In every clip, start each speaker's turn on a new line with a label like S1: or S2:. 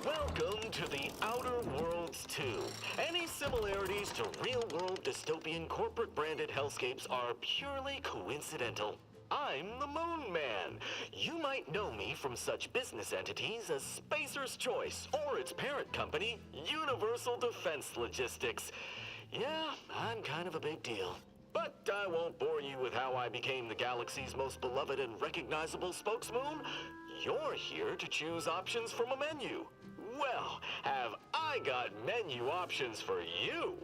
S1: Welcome to the Outer Worlds 2. Any similarities to real-world dystopian corporate-branded hellscapes are purely coincidental. I'm the Moon Man. You might know me from such business entities as Spacer's Choice or its parent company, Universal Defense Logistics. Yeah, I'm kind of a big deal. But I won't bore you with how I became the galaxy's most beloved and recognizable spokesmoon. You're here to choose options from a menu. Well, have I got menu options for you?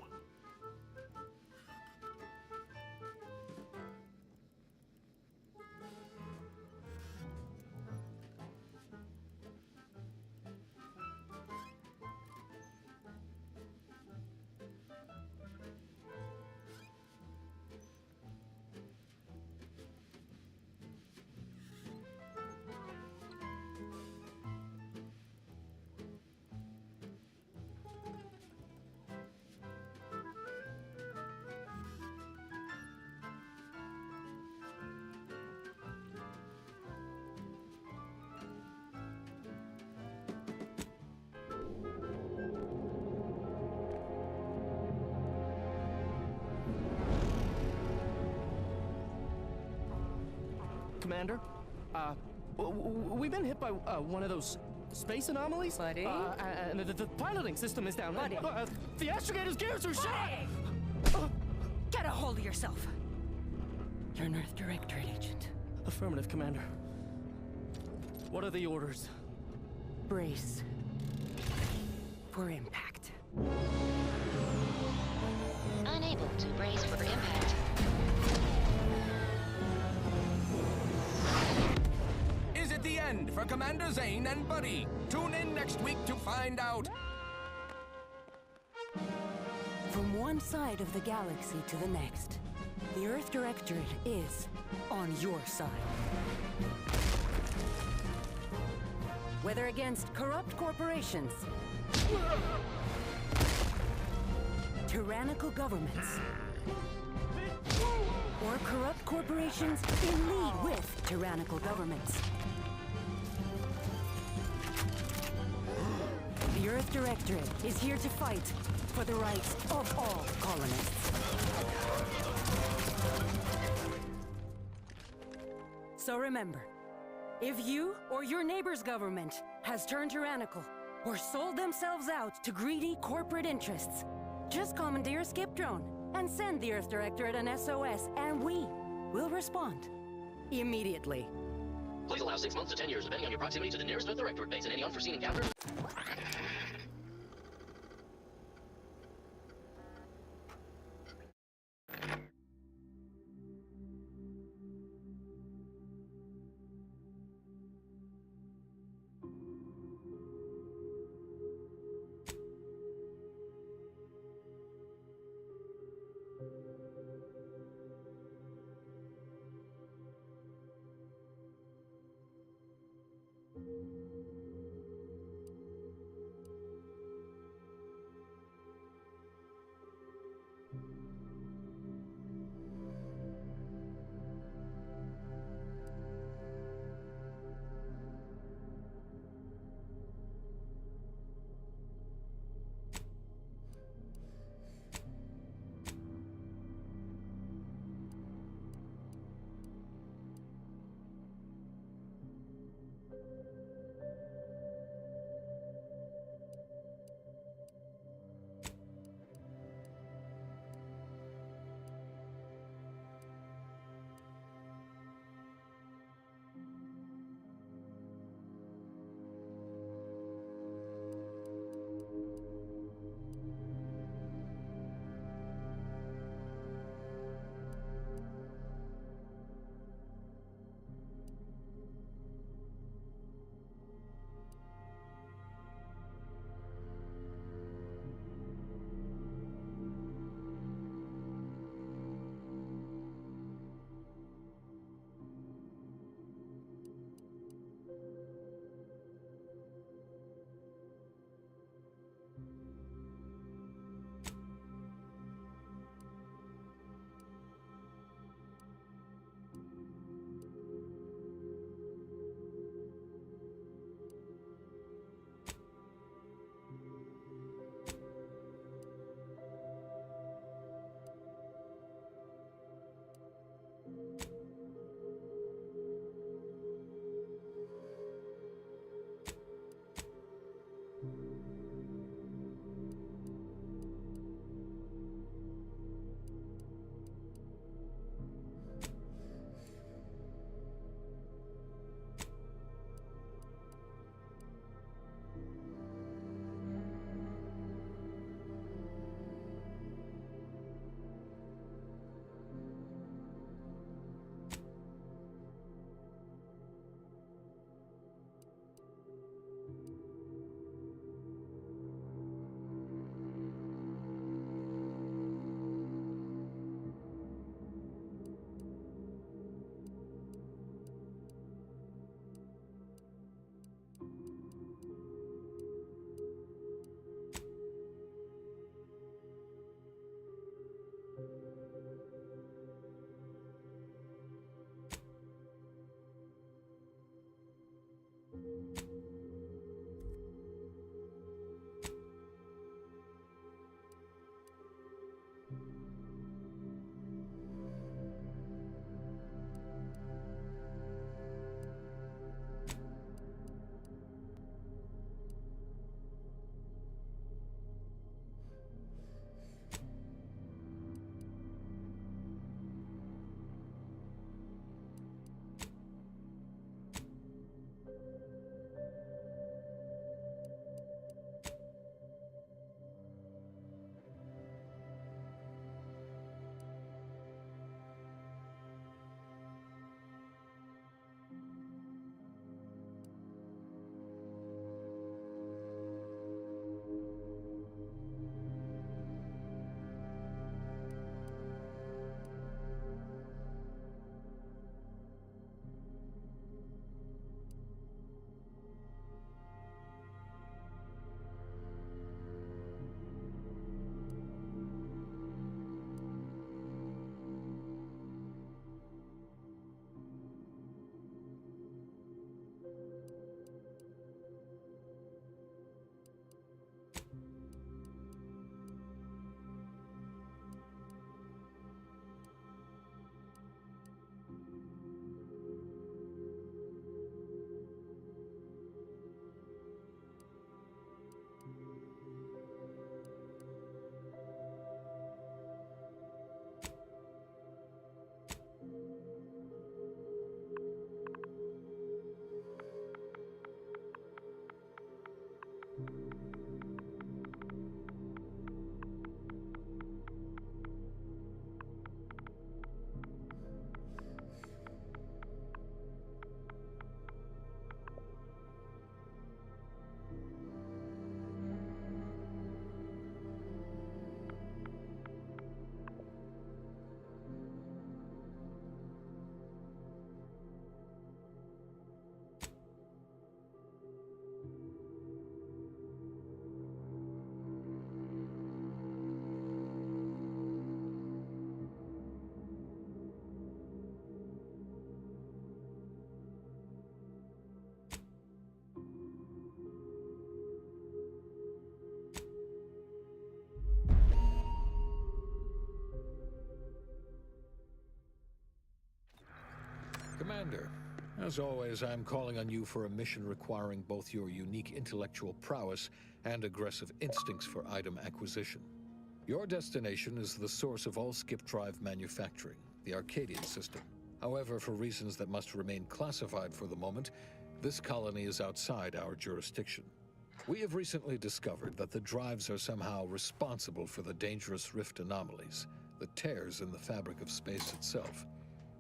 S2: Commander, we've been hit by one of those space anomalies.
S3: Buddy?
S2: And the piloting system is down.
S3: Buddy?
S2: The astrogator's gears are shot!
S3: Get a hold of yourself. You're an Earth Directorate agent.
S2: Affirmative, Commander. What are the orders?
S3: Brace for impact.
S4: Unable to brace for impact.
S5: Is it the end for Commander Zane and Buddy? Tune in next week to find out.
S3: From one side of the galaxy to the next, the Earth Directorate is on your side. Whether against corrupt corporations, tyrannical governments, or corrupt corporations in league with tyrannical governments, the Earth Directorate is here to fight for the rights of all colonists. So remember, if you or your neighbor's government has turned tyrannical or sold themselves out to greedy corporate interests. Just commandeer a skip drone and send the Earth Directorate an SOS, and we will respond immediately.
S6: Please allow 6 months to 10 years, depending on your proximity to the nearest Earth Directorate base and any unforeseen encounters.
S7: Commander, as always, I'm calling on you for a mission requiring both your unique intellectual prowess and aggressive instincts for item acquisition. Your destination is the source of all skip drive manufacturing, the Arcadian system. However, for reasons that must remain classified for the moment, this colony is outside our jurisdiction. We have recently discovered that the drives are somehow responsible for the dangerous rift anomalies, the tears in the fabric of space itself.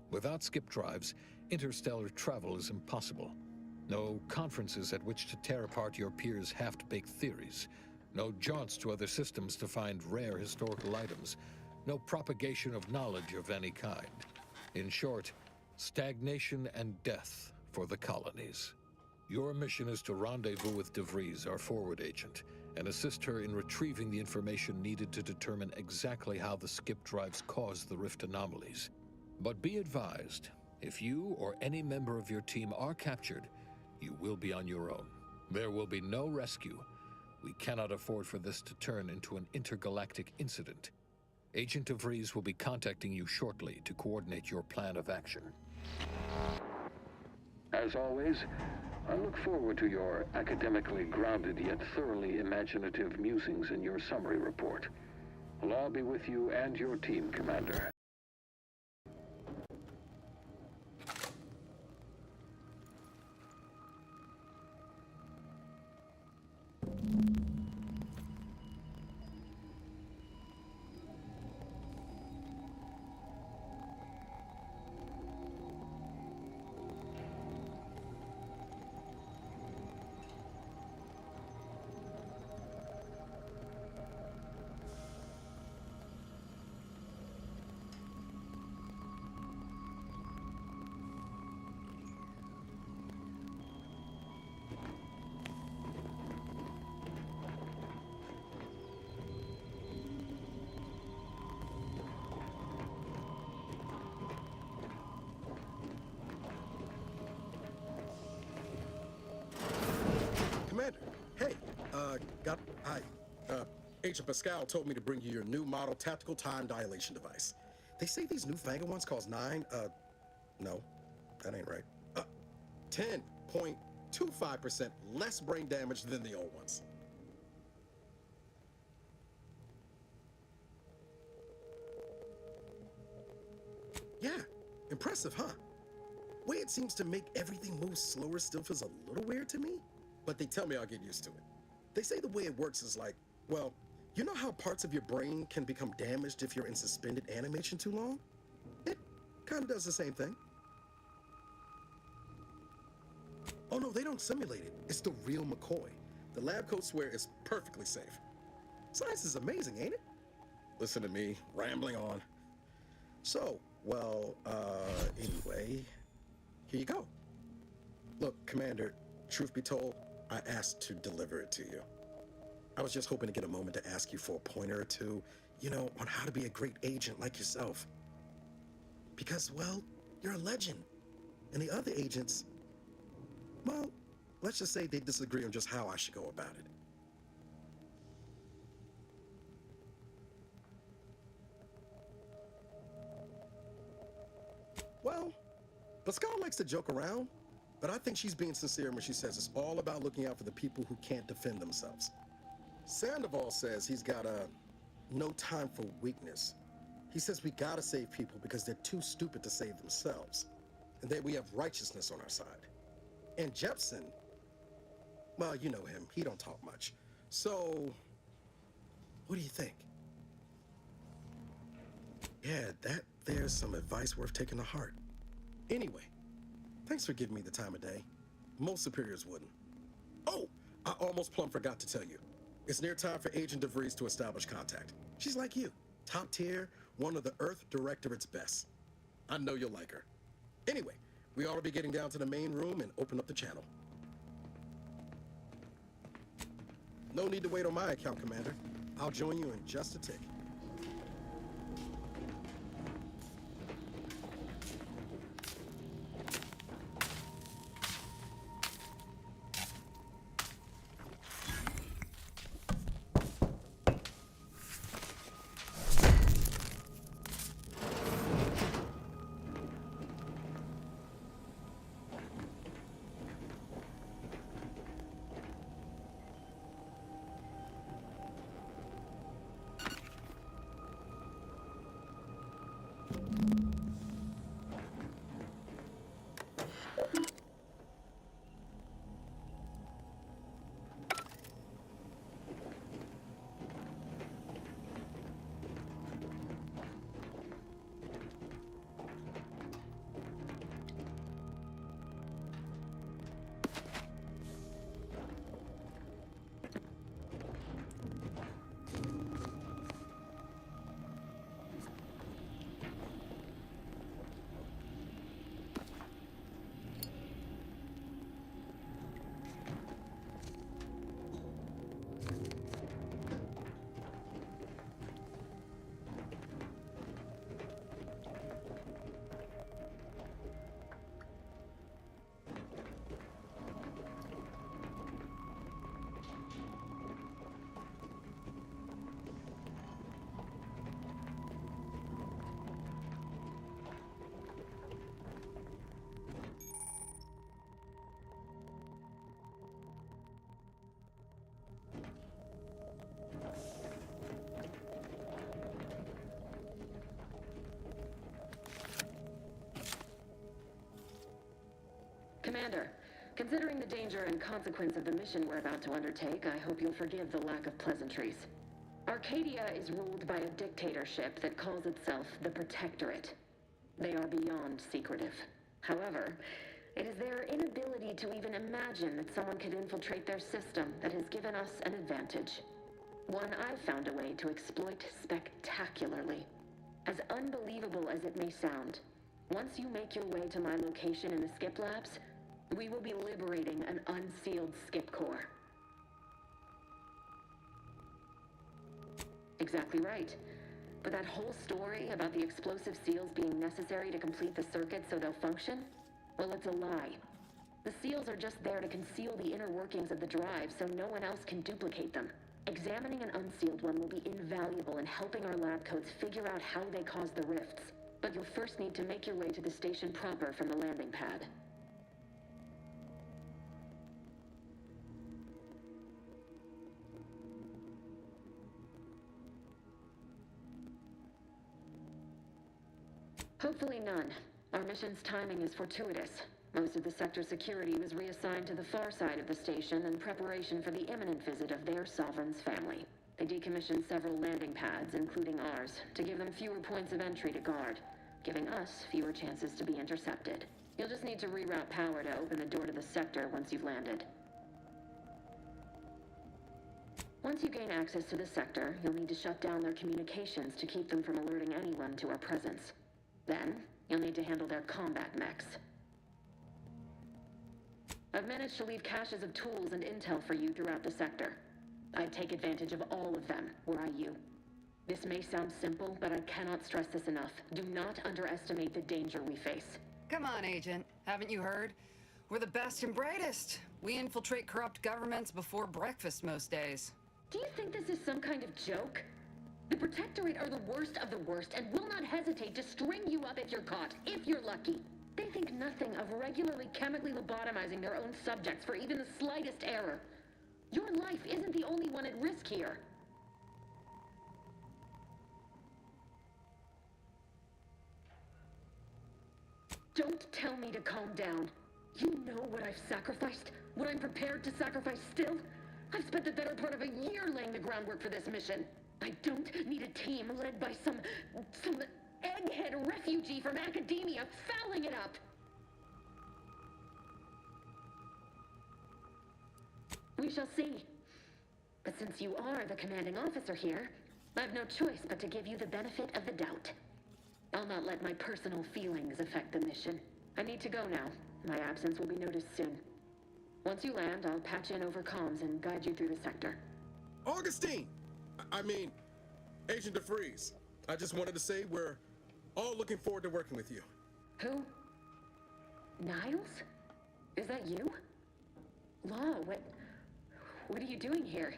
S7: Without skip drives, interstellar travel is impossible. No conferences at which to tear apart your peers' half-baked theories. No jaunts to other systems to find rare historical items. No propagation of knowledge of any kind. In short, stagnation and death for the colonies. Your mission is to rendezvous with DeVries, our forward agent, and assist her in retrieving the information needed to determine exactly how the skip drives cause the rift anomalies. But be advised, if you or any member of your team are captured, you will be on your own. There will be no rescue. We cannot afford for this to turn into an intergalactic incident. Agent DeVries will be contacting you shortly to coordinate your plan of action.
S8: As always, I look forward to your academically grounded yet thoroughly imaginative musings in your summary report. I'll all be with you and your team, Commander.
S9: Commander, hey, Agent Pascal told me to bring you your new model tactical time dilation device. They say these newfangled ones cost no, that ain't right. 10.25% less brain damage than the old ones. Yeah, impressive, huh? Way it seems to make everything move slower still feels a little weird to me, but they tell me I'll get used to it. They say the way it works is like, well, you know how parts of your brain can become damaged if you're in suspended animation too long? It kind of does the same thing. Oh no, they don't simulate it. It's the real McCoy. The lab coats swear it's perfectly safe. Science is amazing, ain't it? Listen to me, rambling on. So, well, anyway, here you go. Look, Commander, truth be told, I asked to deliver it to you. I was just hoping to get a moment to ask you for a pointer or two, you know, on how to be a great agent like yourself. Because, well, you're a legend. And the other agents, well, let's just say they disagree on just how I should go about it. Well, Pascal likes to joke around, but I think she's being sincere when she says it's all about looking out for the people who can't defend themselves. Sandoval says he's got no time for weakness. He says we gotta save people because they're too stupid to save themselves, and that we have righteousness on our side. And Jepson, well, you know him, he don't talk much. So, what do you think? Yeah, there's some advice worth taking to heart. Anyway, thanks for giving me the time of day. Most superiors wouldn't. Oh, I almost plumb forgot to tell you. It's near time for Agent DeVries to establish contact. She's like you, top tier, one of the Earth Directorate's best. I know you'll like her. Anyway, we ought to be getting down to the main room and open up the channel. No need to wait on my account, Commander. I'll join you in just a tick.
S10: Commander, considering the danger and consequence of the mission we're about to undertake, I hope you'll forgive the lack of pleasantries. Arcadia is ruled by a dictatorship that calls itself the Protectorate. They are beyond secretive. However, it is their inability to even imagine that someone could infiltrate their system that has given us an advantage. One I've found a way to exploit spectacularly. As unbelievable as it may sound, once you make your way to my location in the skip labs, we will be liberating an unsealed skip core. Exactly right. But that whole story about the explosive seals being necessary to complete the circuit so they'll function? Well, it's a lie. The seals are just there to conceal the inner workings of the drive so no one else can duplicate them. Examining an unsealed one will be invaluable in helping our lab coats figure out how they cause the rifts. But you'll first need to make your way to the station proper from the landing pad. Hopefully none. Our mission's timing is fortuitous. Most of the sector's security was reassigned to the far side of the station in preparation for the imminent visit of their sovereign's family. They decommissioned several landing pads, including ours, to give them fewer points of entry to guard, giving us fewer chances to be intercepted. You'll just need to reroute power to open the door to the sector once you've landed. Once you gain access to the sector, you'll need to shut down their communications to keep them from alerting anyone to our presence. Then, you'll need to handle their combat mechs. I've managed to leave caches of tools and intel for you throughout the sector. I'd take advantage of all of them, were I you. This may sound simple, but I cannot stress this enough. Do not underestimate the danger we face.
S11: Come on, Agent. Haven't you heard? We're the best and brightest. We infiltrate corrupt governments before breakfast most days.
S10: Do you think this is some kind of joke? The Protectorate are the worst of the worst and will not hesitate to string you up if you're caught, if you're lucky. They think nothing of regularly chemically lobotomizing their own subjects for even the slightest error. Your life isn't the only one at risk here. Don't tell me to calm down. You know what I've sacrificed? What I'm prepared to sacrifice still? I've spent the better part of a year laying the groundwork for this mission. I don't need a team led by some egghead refugee from academia fouling it up. We shall see. But since you are the commanding officer here, I've no choice but to give you the benefit of the doubt. I'll not let my personal feelings affect the mission. I need to go now. My absence will be noticed soon. Once you land, I'll patch in over comms and guide you through the sector.
S9: Augustine! I mean, Agent DeFreeze. I just wanted to say we're all looking forward to working with you.
S10: Who? Niles? Is that you? Law, what are you doing here?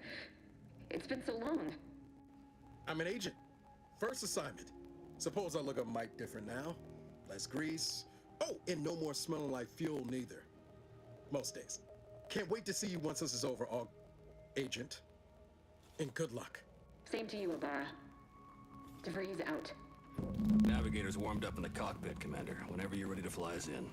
S10: It's been so long.
S9: I'm an agent. First assignment. Suppose I look a mite different now. Less grease. Oh, and no more smelling like fuel neither. Most days. Can't wait to see you once this is over, Agent. And good luck.
S10: Same to you, Ibarra. DeVries out.
S12: Navigator's warmed up in the cockpit, Commander. Whenever you're ready to fly us in.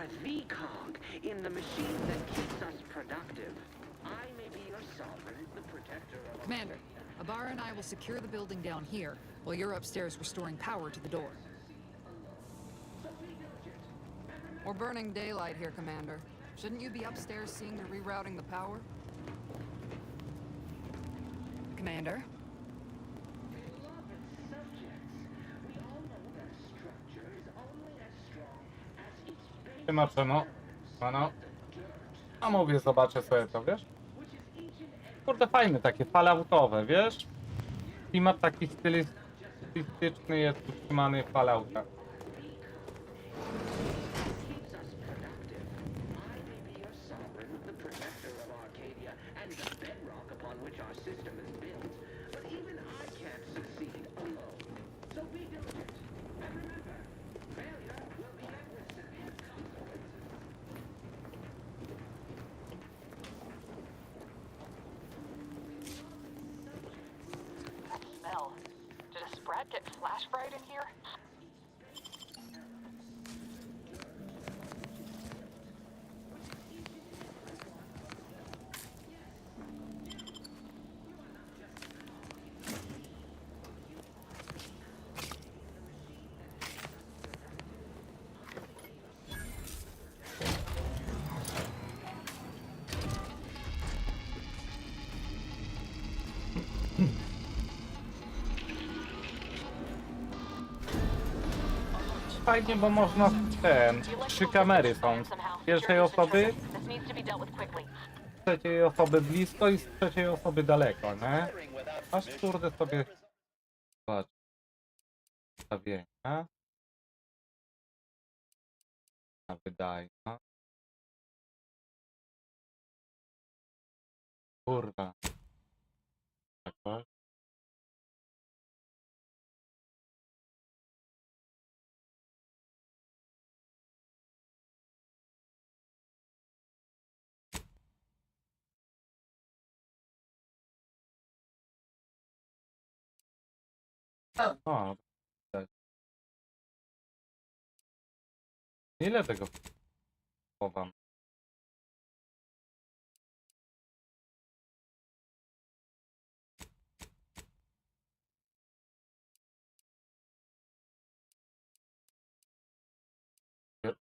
S13: are the cog in the machine that keeps us productive. I may be your sovereign, the protector of...
S11: Commander, Ibarra and I will secure the building down here, while you're upstairs restoring power to the door. We're burning daylight here, Commander. Shouldn't you be upstairs seeing to rerouting the power? Commander?
S14: Nie ma czemu. No. A mówię, zobaczę sobie to, wiesz? Kurde, fajne takie falloutowe, wiesz? Klimat taki stylistyczny jest utrzymany w falloutach.
S11: Did a sprat get flash fried in here?
S14: Fajnie, bo można trzy kamery są. Z pierwszej osoby, z trzeciej osoby blisko i z trzeciej osoby daleko, nie? Aż kurde sobie... Zobacz. Ustawienia. Na wydajna. Kurwa. Tak. O, tak. Ile tego chowam?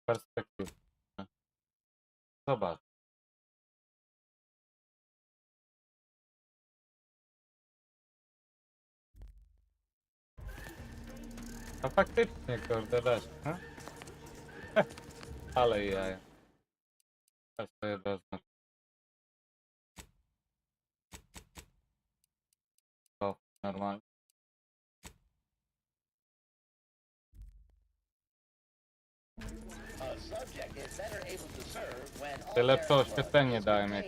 S14: Perspektywne. Zobacz. A faktycznie, kurde, weź, no? Ale jaja. Ja sobie wezmę. O, normalnie. Lepsze oświetlenie dałem, jak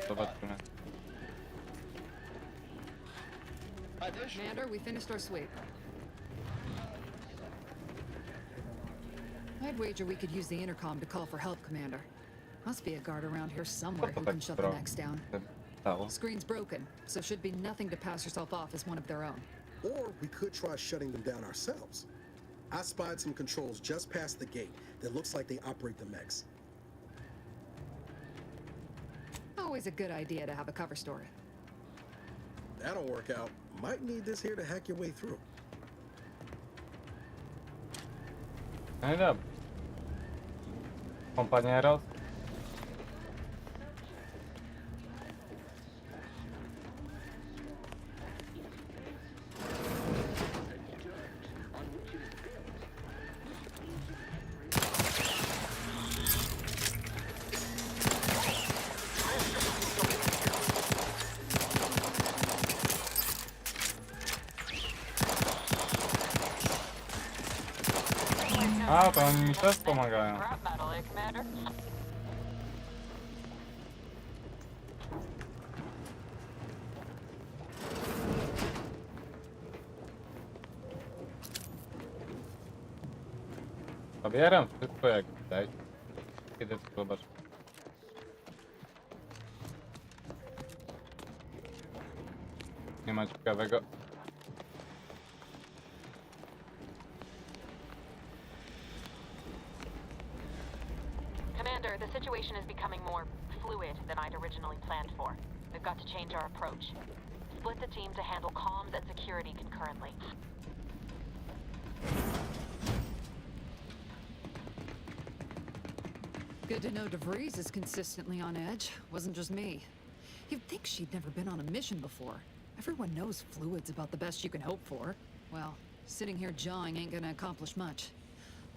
S14: zobaczymy.
S11: Commander, we finished our sweep. I'd wager we could use the intercom to call for help, Commander. Must be a guard around here somewhere who can shut the necks down. Screen's broken, so should be nothing to pass yourself off as one of their own.
S9: Or we could try shutting them down ourselves. I spied some controls just past the gate that looks like they operate the mechs.
S11: Always a good idea to have a cover story.
S9: That'll work out. Might need this here to hack your way through.
S14: No i dobra. Compañeros. A, to oni mi też pomagają. Zabieram wszystko jak widać. Kiedy to zobacz. Nie ma ciekawego.
S15: situation is becoming more fluid than I'd originally planned for. We've got to change our approach. Split the team to handle comms and security concurrently.
S11: Good to know DeVries is consistently on edge. Wasn't just me. You'd think she'd never been on a mission before. Everyone knows fluid's about the best you can hope for. Well, sitting here jawing ain't gonna accomplish much.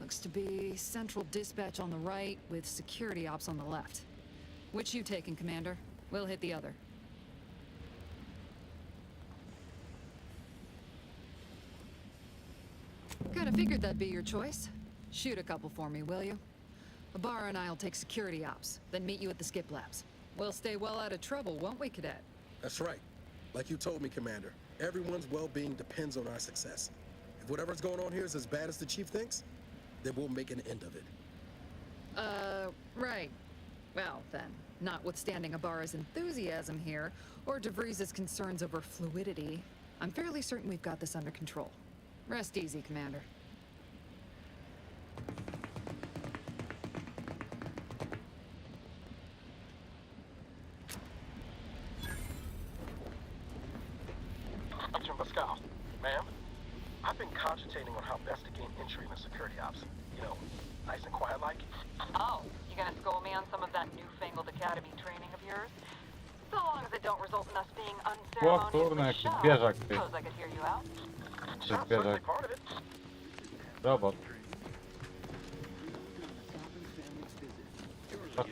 S11: Looks to be central dispatch on the right with security ops on the left. Which you taking, Commander? We'll hit the other. Kinda figured that'd be your choice. Shoot a couple for me, will you? Ibarra and I'll take security ops, then meet you at the skip labs. We'll stay well out of trouble, won't we, Cadet?
S9: That's right. Like you told me, Commander, everyone's well-being depends on our success. If whatever's going on here is as bad as the Chief thinks, then we'll make an end of it.
S11: Right. Well, then, notwithstanding Ibarra's enthusiasm here, or DeVries' concerns over fluidity, I'm fairly certain we've got this under control. Rest easy, Commander.
S16: Pascal, ma'am, I've been cogitating on how best to gain entry in the security ops. You know, nice and quiet like.
S15: Oh, you gonna school me on some of that newfangled academy training of yours? So long as it don't result in us being unceremoniously shoved. Suppose I could hear you out.
S16: Shop's certainly part of it.
S14: Robot.
S17: The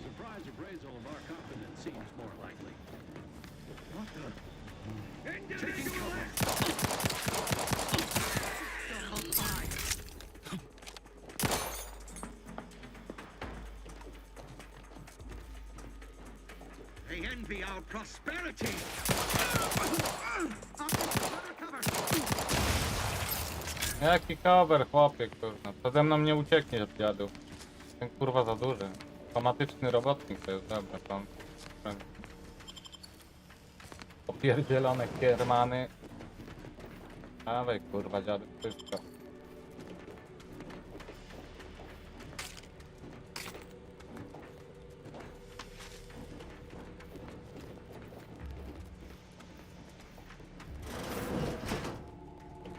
S17: surprise appraisal of our confidence seems more likely. What the? Taking cover! They envy our prosperity!
S14: Jaki cover, chłopie, kurwa. Przede mną nie ucieknie od dziadu. Ten kurwa za duży. Automatyczny robotnik to jest, dobra, tam. Opierdzielone kiermany. Dawaj, kurwa, dziadu, wszystko.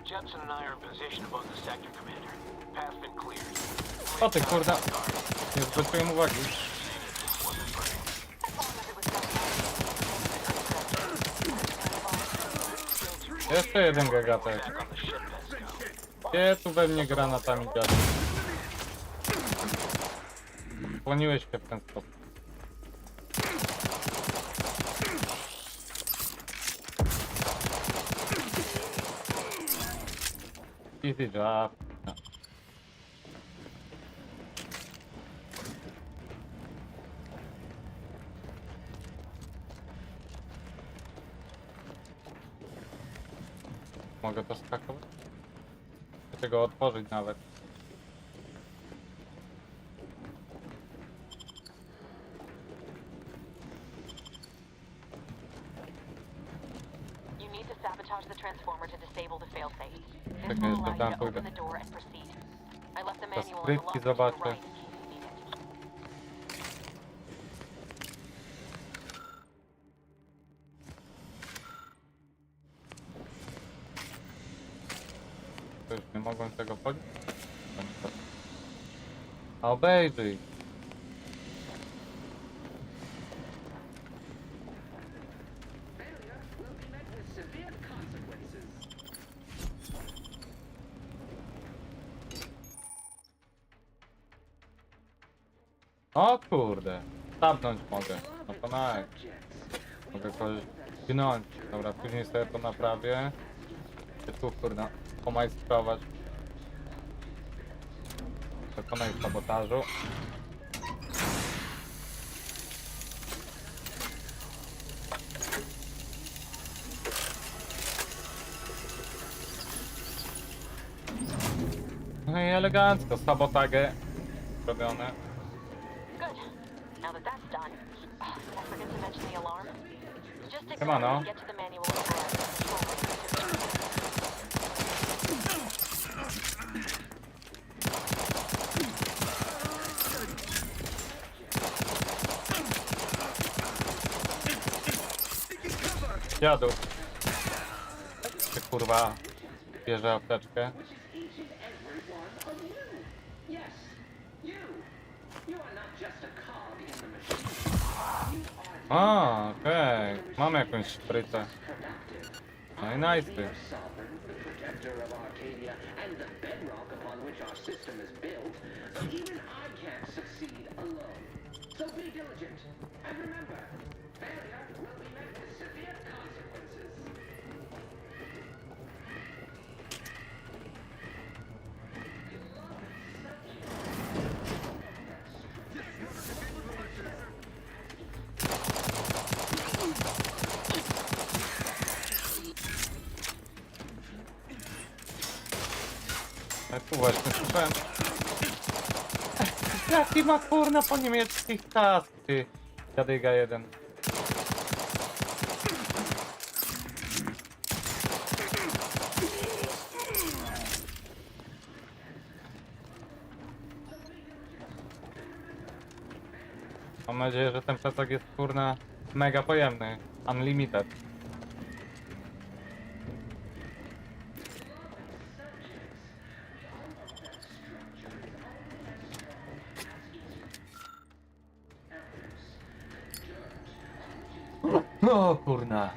S18: Jensen and I are in position above the sector, Commander. Path's been cleared.
S14: O ty, kurda. Nie zwróciłem uwagi. Jeszcze jeden gagatek. Gdzie tu we mnie granatami dziadu? Skłoniłeś się w ten sposób. Easy job. No. Mogę to skakować? Chcę go otworzyć nawet.
S15: You need to sabotage the transformer to disable the failsafe. This will allow you to open the door and proceed. I left the manual on the lock to the right in case you need it.
S14: To już nie mogłem tego podnieść? A obejrzyj! O kurde, tapnąć mogę. No to nice. Mogę kogoś gnąć. Dobra, później sobie to naprawię. Tu kurde, pomajstrować. Dokonaj sabotażu. No i elegancko, sabotagę robione.
S15: Now that that's done, did I forget to mention the alarm? Just take
S14: Come on,
S15: and get to the manual and
S14: dziadów. Czy kurwa bierze apteczkę? A, okej. Mamy jakąś szprycę. No i nice. Tu właśnie słyszałem. Jaki ma kurna po niemieckich task, ty dziadyga jeden. Mam nadzieję, że ten plecak jest kurna mega pojemny. Unlimited. No kurna.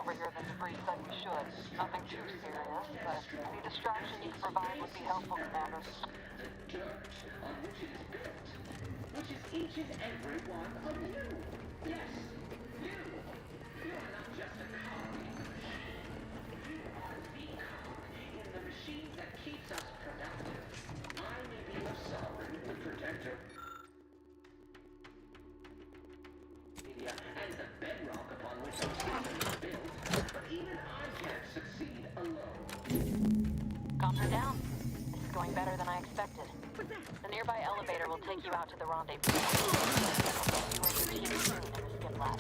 S15: Over here than Debris said we should. Nothing too serious, but any distraction you can provide would be helpful, Commander.
S13: The dirt on which it is built, which is each and every one of you. Yes, you. You are not just a cog in the machine. You are the cog in the machine that keeps us productive. I may be your sovereign, the protector. And the bedrock upon which our system is built, but even I can't succeed alone.
S15: Calm her down. This is going better than I expected. The nearby elevator will take you out to the rendezvous. You and your team soon in the skip lab.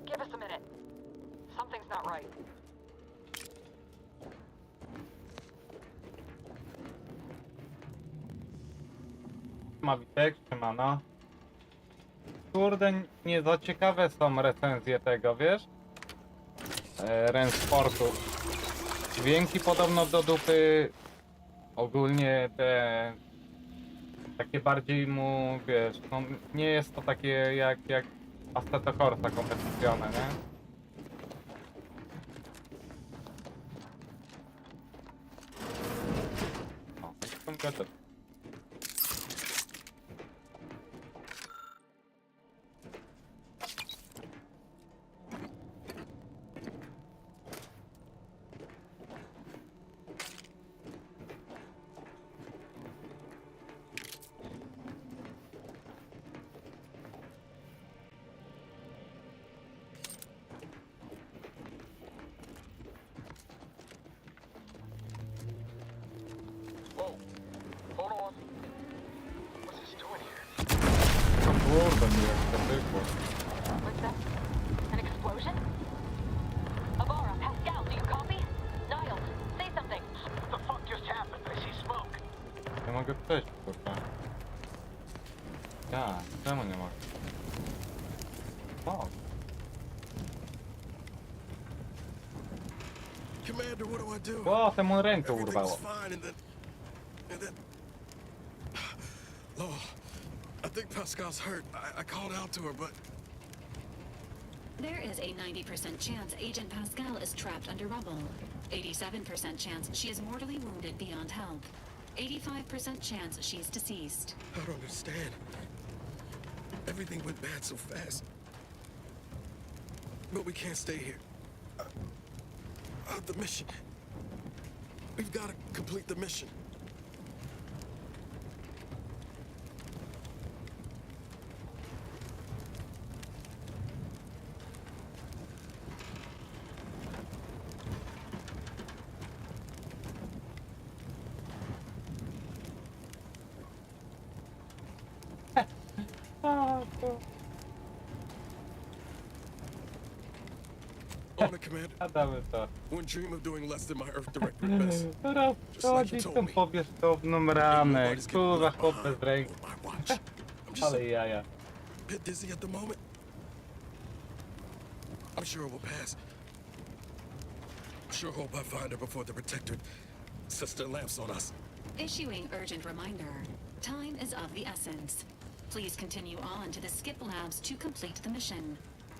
S15: Give us a minute. Something's not right.
S14: Ma Witek, siemano. Kurde, nie za ciekawe są recenzje tego, wiesz? Rensportu. Dźwięki podobno do dupy. Ogólnie te... Takie bardziej mu, wiesz, no nie jest to takie jak Assetto Corsa kompetycjone, nie? O, gadżet. Kurde, mi jak to pykło.
S15: What's that? An explosion? Abara, Pascal, do you copy? Niles, say something.
S18: What the fuck just happened? I see smoke.
S14: Nie mogę przejść, kurwa. Ja, czemu nie mogę? O.
S9: Commander, what do I do?
S14: O, temu rękę urwało.
S9: Everything's fine, and then... Oh, I think Pascal's hurt. I called out to her, but...
S19: There is a 90% chance Agent Pascal is trapped under rubble. 87% chance she is mortally wounded beyond help. 85% chance she's deceased.
S9: I don't understand. Everything went bad so fast. But we can't stay here. The mission. We've got to complete the mission. On the Commander. Wouldn't dream of doing less than my Earth Directorate best.
S14: Rozchodzi tą powierzchowną ramę. Kurwa, chłopę z ręki. Ale jaja.
S9: Bit dizzy at the moment. I'm sure it will pass. Sure hope I find her before the Protectorate sets their lamps on us.
S19: Issuing urgent reminder. Time is of the essence. Please continue on to the skip labs to complete the mission.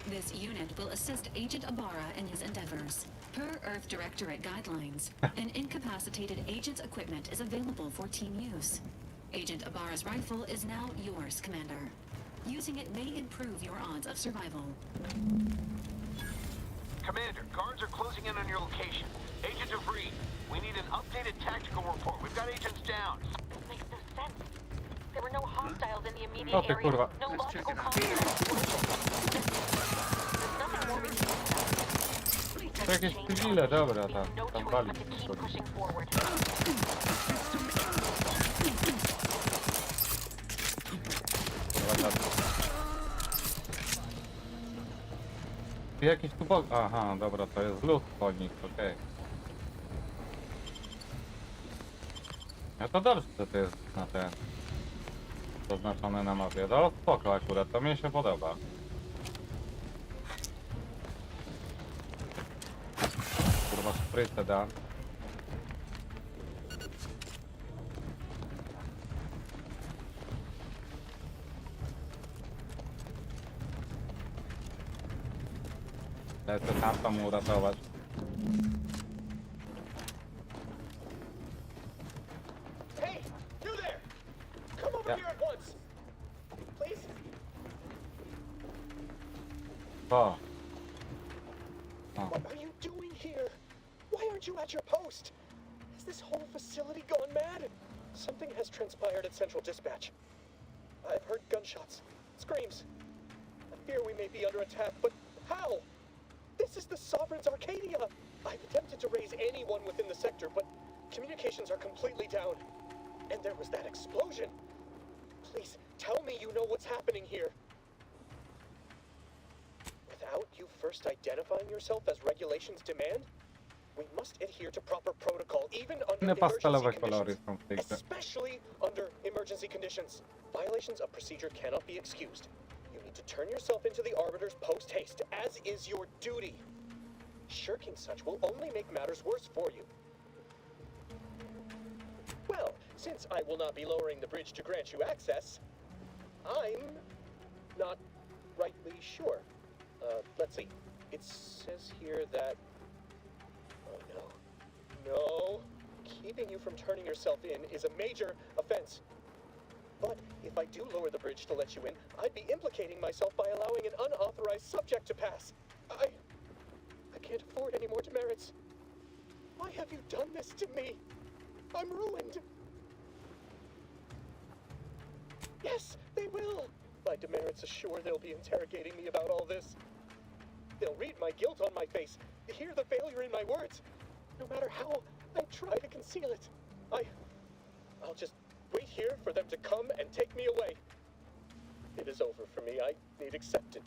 S19: This unit will assist Agent Abara in his endeavors. Per Earth Directorate guidelines, an incapacitated agent's equipment is available for team use. Agent Abara's rifle is now yours, Commander. Using it may improve your odds of survival.
S18: Commander, guards are closing in on your location. Agent DeVries, we need an updated tactical report. We've got agents down.
S15: This makes no sense. There were no hostiles in the immediate
S14: O ty
S15: area.
S14: kurwa.
S15: No logical
S14: To jakieś cywile, dobra, tam wali. Kurwa, jakiś tu bok... Aha, dobra, to jest lód po nich, okej. No to dobrze, że to jest na ten... zaznaczone na mapie. No spoko akurat, to mi się podoba. Kurwa, szprycę da. Lecę tamto mu uratować.
S16: Hey, you there! Come over here at once, please.
S14: O.
S16: What are you doing here? Why aren't you at your post? Has this whole facility gone mad? Something has transpired at Central Dispatch. I've heard gunshots, screams. I fear we may be under attack, but how? This is the Sovereign's Arcadia! I've attempted to raise anyone within the sector, but communications are completely down. And there was that explosion. Please, tell me you know what's happening here. Without you first identifying yourself as regulations demand, we must adhere to proper protocol, even under
S14: pastelowe
S16: emergency
S14: kolory
S16: conditions.
S14: są w tej grze.
S16: Especially under emergency conditions. Violations of procedure cannot be excused. You need to turn yourself into the Arbiter's post-haste, as is your duty. Shirking such will only make matters worse for you. Well, since I will not be lowering the bridge to grant you access, I'm not rightly sure. Let's see. It says here that... Oh no. No. Keeping you from turning yourself in is a major offense. But if I do lower the bridge to let you in, I'd be implicating myself by allowing an unauthorized subject to pass. I can't afford any more demerits. Why have you done this to me? I'm ruined. Yes, they will. My demerits assure they'll be interrogating me about all this. They'll read my guilt on my face, hear the failure in my words. No matter how I try to conceal it, I'll just wait here for them to come and take me away. It is over for me. I need accepted.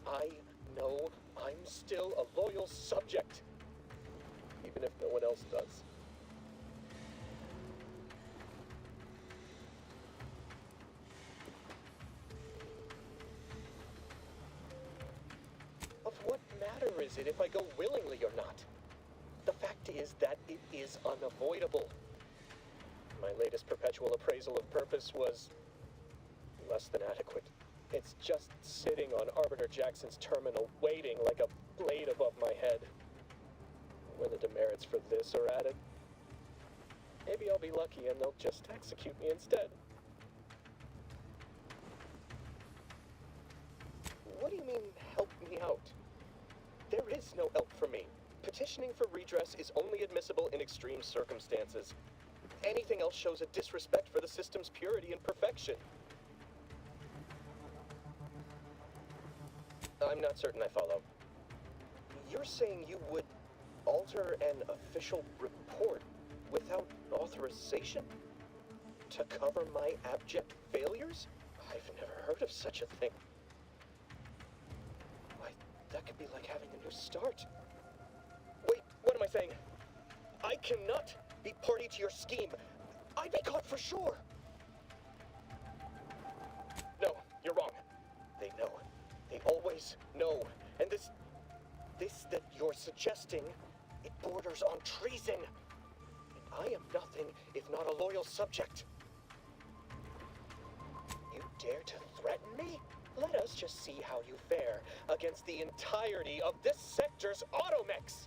S16: I know I'm still a loyal subject, even if no one else does. Of what matter is it if I go willingly or not? The fact is that it is unavoidable. My latest perpetual appraisal of purpose was less than adequate. It's just sitting on Arbiter Jackson's terminal, waiting like a blade above my head. When the demerits for this are added, maybe I'll be lucky and they'll just execute me instead. What do you mean, help me out? There is no help for me. Petitioning for redress is only admissible in extreme circumstances. Anything else shows a disrespect for the system's purity and perfection. I'm not certain I follow. You're saying you would alter an official report without authorization? To cover my abject failures? I've never heard of such a thing. Why, that could be like having a new start. Wait, what am I saying? I cannot be party to your scheme. I'd be caught for sure. No, you're wrong. They know. They always know. And this that you're suggesting, it borders on treason. And I am nothing if not a loyal subject. You dare to threaten me? Let us just see how you fare against the entirety of this sector's automechs.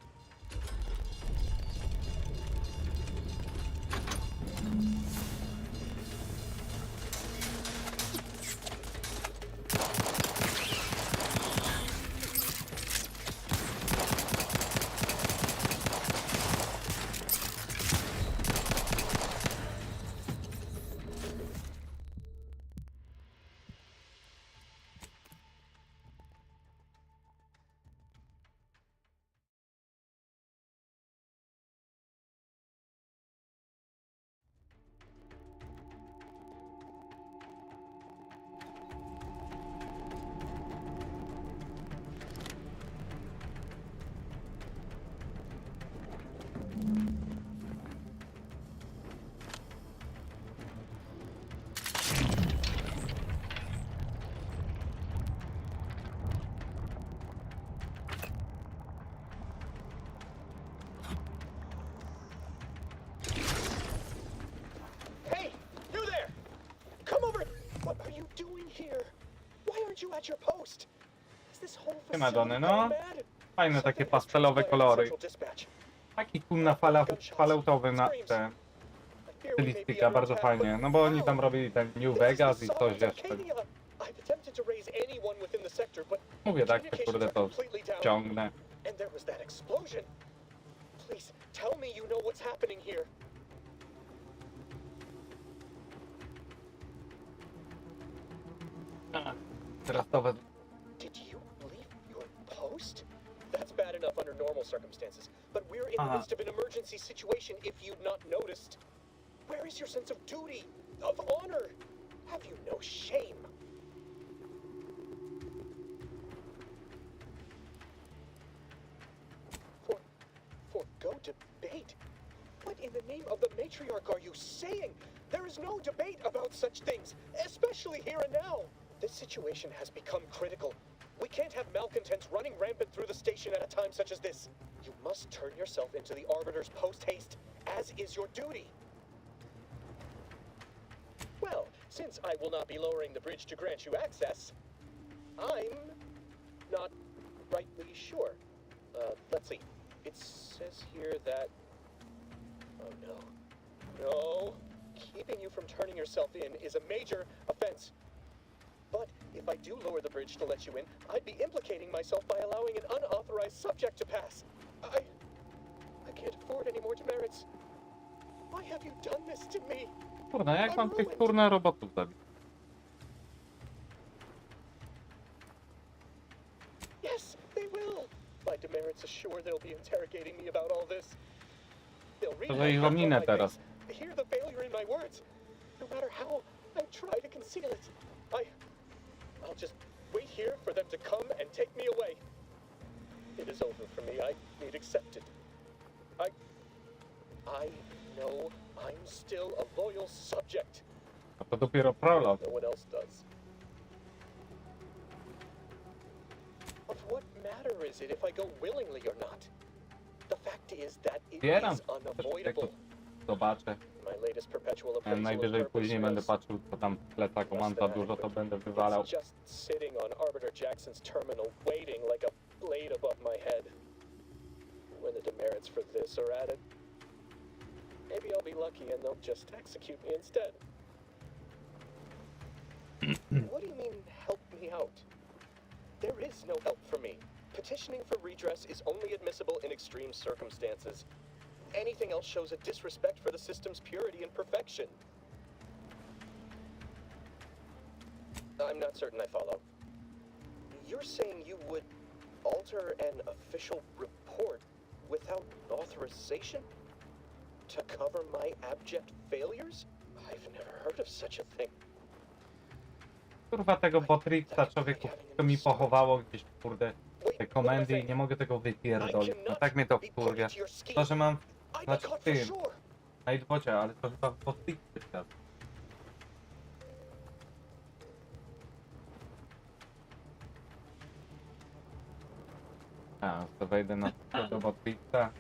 S14: Madony, no. Fajne takie pastelowe kolory. Taki kurna faleutowy na te stylistyka, bardzo fajnie. No bo oni tam robili ten New Vegas i coś jeszcze. Mówię tak, kurde, to ciągnę. Teraz to wezmę.
S16: That's bad enough under normal circumstances, but we're in the midst of an emergency situation if you've not noticed. Where is your sense of duty, of honor? Have you no shame? Forgo debate? What in the name of the matriarch are you saying? There is no debate about such things, especially here and now. This situation has become critical. We can't have malcontents running rampant through the station at a time such as this. You must turn yourself into the Arbiters post-haste, as is your duty. Well, since I will not be lowering the bridge to grant you access, I'm not rightly sure. Let's see. It says here that... Oh no. No. Keeping you from turning yourself in is a major offense. But if I do lower the bridge to let you in, I'd be implicating myself by allowing an unauthorized subject to pass. I can't afford any more demerits. Why have you done this to me?
S14: Kurna, jak mam tych kurna robotów zabić?
S16: Yes, they will. My demerits assure they'll be interrogating me about all this. They'll read
S14: To, że ich ominę teraz.
S16: hear the failure in my words. No matter how I try to conceal it. I'll just wait here for them to come and take me away. It is over for me. I need accepted. I know I'm still a loyal subject.
S14: A to dopiero prolog.
S16: No one else does. Of what matter is it if I go willingly or not? The fact is that it
S14: Zbieram
S16: is unavoidable.
S14: Zobaczę.
S16: My latest perpetual appraisal of
S14: Najwyżej
S16: purpose
S14: później będę
S16: was
S14: patrzył, co tam w plecaku mam za dużo, to będę wywalał.
S16: It's just sitting on Arbiter Jackson's terminal, waiting like a blade above my head. When the demerits for this are added, maybe I'll be lucky and they'll just execute me instead. What do you mean, help me out? There is no help for me. Petitioning for redress is only admissible in extreme circumstances. Anything else shows a disrespect for the system's purity and perfection. I'm not certain I follow. You're saying you would alter an official report without authorization? To cover my abject failures? I've never heard of such a thing.
S14: Kurwa tego Botrixa, człowieku, to mi pochowało gdzieś, kurde, te komendy i nie mogę tego wypierdolić. No tak mnie to wkurwia. To, że mam, znaczy w tym, na Xboxie, ale to chyba w Botrixie teraz. A, to wejdę na do Botrixa.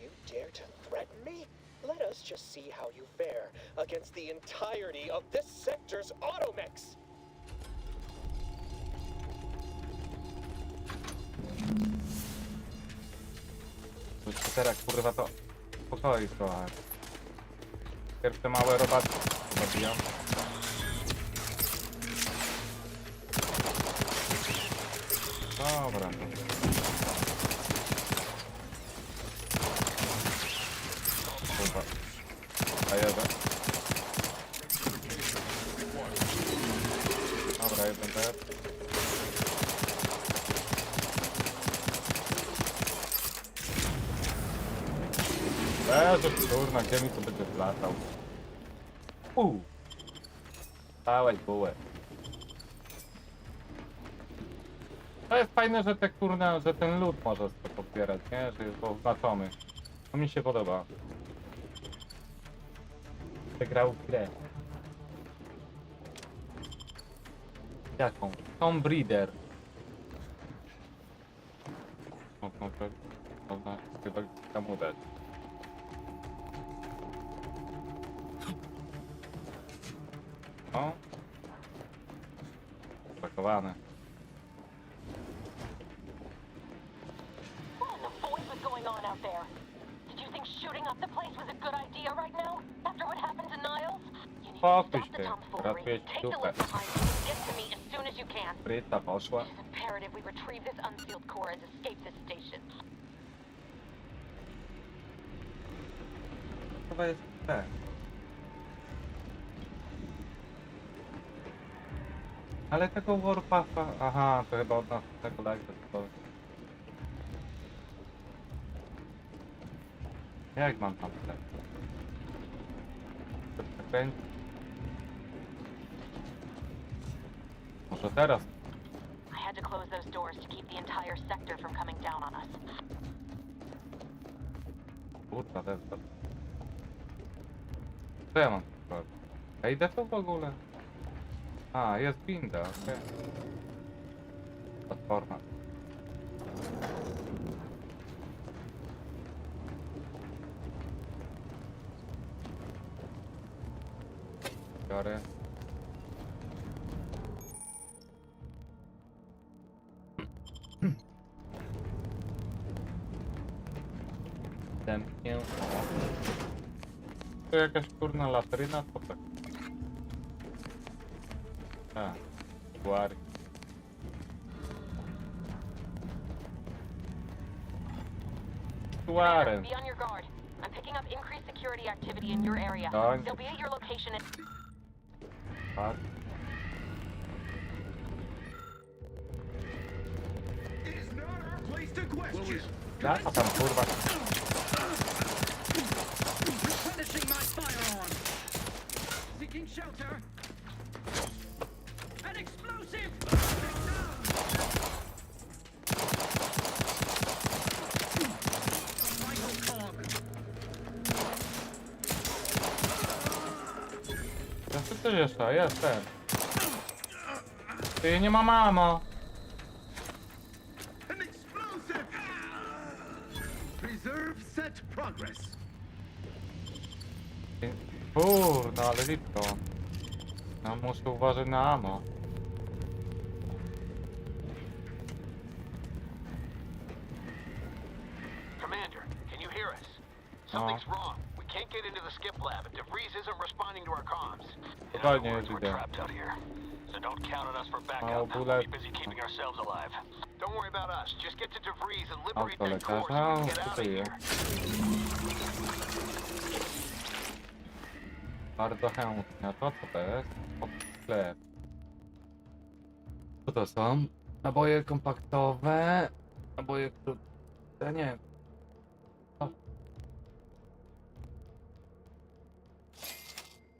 S16: You dare to threaten me? Let us just see how you fare against the entirety of this sector's automechs.
S14: Teraz kurwa to spokoi trochę. Pierwsze małe robaczki zabijam. Dobra. Kurwa. Dajeżę. Dobra, jeden też. Leży, kurna, gdzie mi to będzie wlatał? Dałeś bułę. To jest fajne, że te kurna, że ten lód może sobie podbierać, nie? Że jest oznaczony. To mi się podoba. Przegrał grę. Jaką? Tomb Breeder. Można chyba tam udać. O. Spakowane.
S15: What in the void was going on out there? Did you think shooting up the place was a good idea right now? After what happened to Niles? You need to
S14: Spokój
S15: stop the
S14: się.
S15: tomfoolery.
S14: Ratuje ci
S15: Take the
S14: dupę.
S15: look behind you and get to me as soon as you can.
S14: Bryta poszła.
S15: It is imperative we retrieve this unsealed core and escape this station.
S14: Chyba jest ten. Ale tego Warpuffa... Aha, to chyba od nas tego live'a to... Jak mam tam ten? Przekręcić? Może teraz?
S15: I had to close those doors to keep the entire sector from coming down on us.
S14: Kurwa, to jest to. Co ja mam tu robić? Ja idę tu w ogóle? A, jest winda, okej. Platforma. Biorę. Tępnie. To jakaś kurna latryna? To tak. A, guary. Guary.
S15: Be on your guard. I'm picking up increased security activity in your area.
S14: Dog.
S15: They'll be at your location at...
S14: Tak.
S17: It is not our place to question.
S14: Jaka tam kurwa?
S17: Replenishing my firearm. Seeking shelter. An explosive. Vital cog.
S14: Co to jeszcze? Jest ten. Ty nie ma mamo.
S17: An explosive. Preserve set progress.
S14: Kurna, ale lipko. No muszę uważać na ammo.
S18: Commander, can you hear us? Something's wrong. We can't get into the skip lab, and DeVries isn't responding to our comms. In other
S14: Spokojnie,
S18: words, we're
S14: idę.
S18: trapped out here. So don't count on us for
S14: Mało
S18: backup. We'll
S14: bóle.
S18: be busy keeping ourselves alive. Don't worry about us. Just get to DeVries and liberate
S14: Auto
S18: that core so
S14: lekarza.
S18: we can get out of
S14: Tutaj
S18: here.
S14: Bardzo chętnie. A to co to jest? O, sklep. Co to są? Naboje kompaktowe. Naboje krótkie. Nie wiem. O.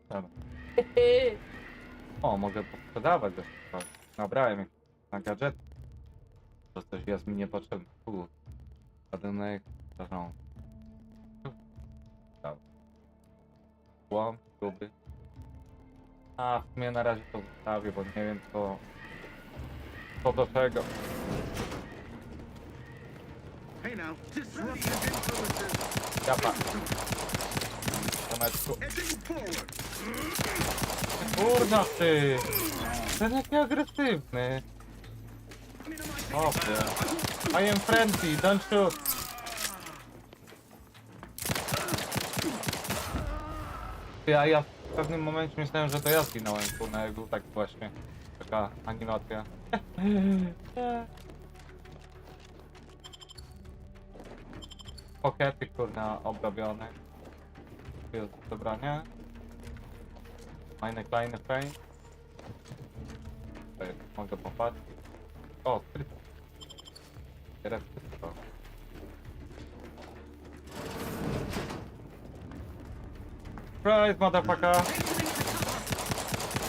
S14: Dobra. O, mogę posprzedawać jeszcze. Nabrałem jakiś na gadżet. To coś jest mi niepotrzebne. Ładunek. Zarząd. Dobra. Łom, gruby. A, w sumie na razie to zostawię, bo nie wiem co do czego.
S17: Hey now, disruptive influences.
S14: Japa. Tomeczku.
S17: Edging forward.
S14: Kurna ty! Ten jaki agresywny. Opie. I am friendly, don't shoot. Ja w pewnym momencie myślałem, że to ja zginąłem, kurna, jak był tak właśnie taka animacja. Pokety, kurna, obrobione. Tu jest dobranie. Meine kleine Fein. Mogę popatrzeć. O, skryt. Teraz wszystko. Surprise, motherfucker!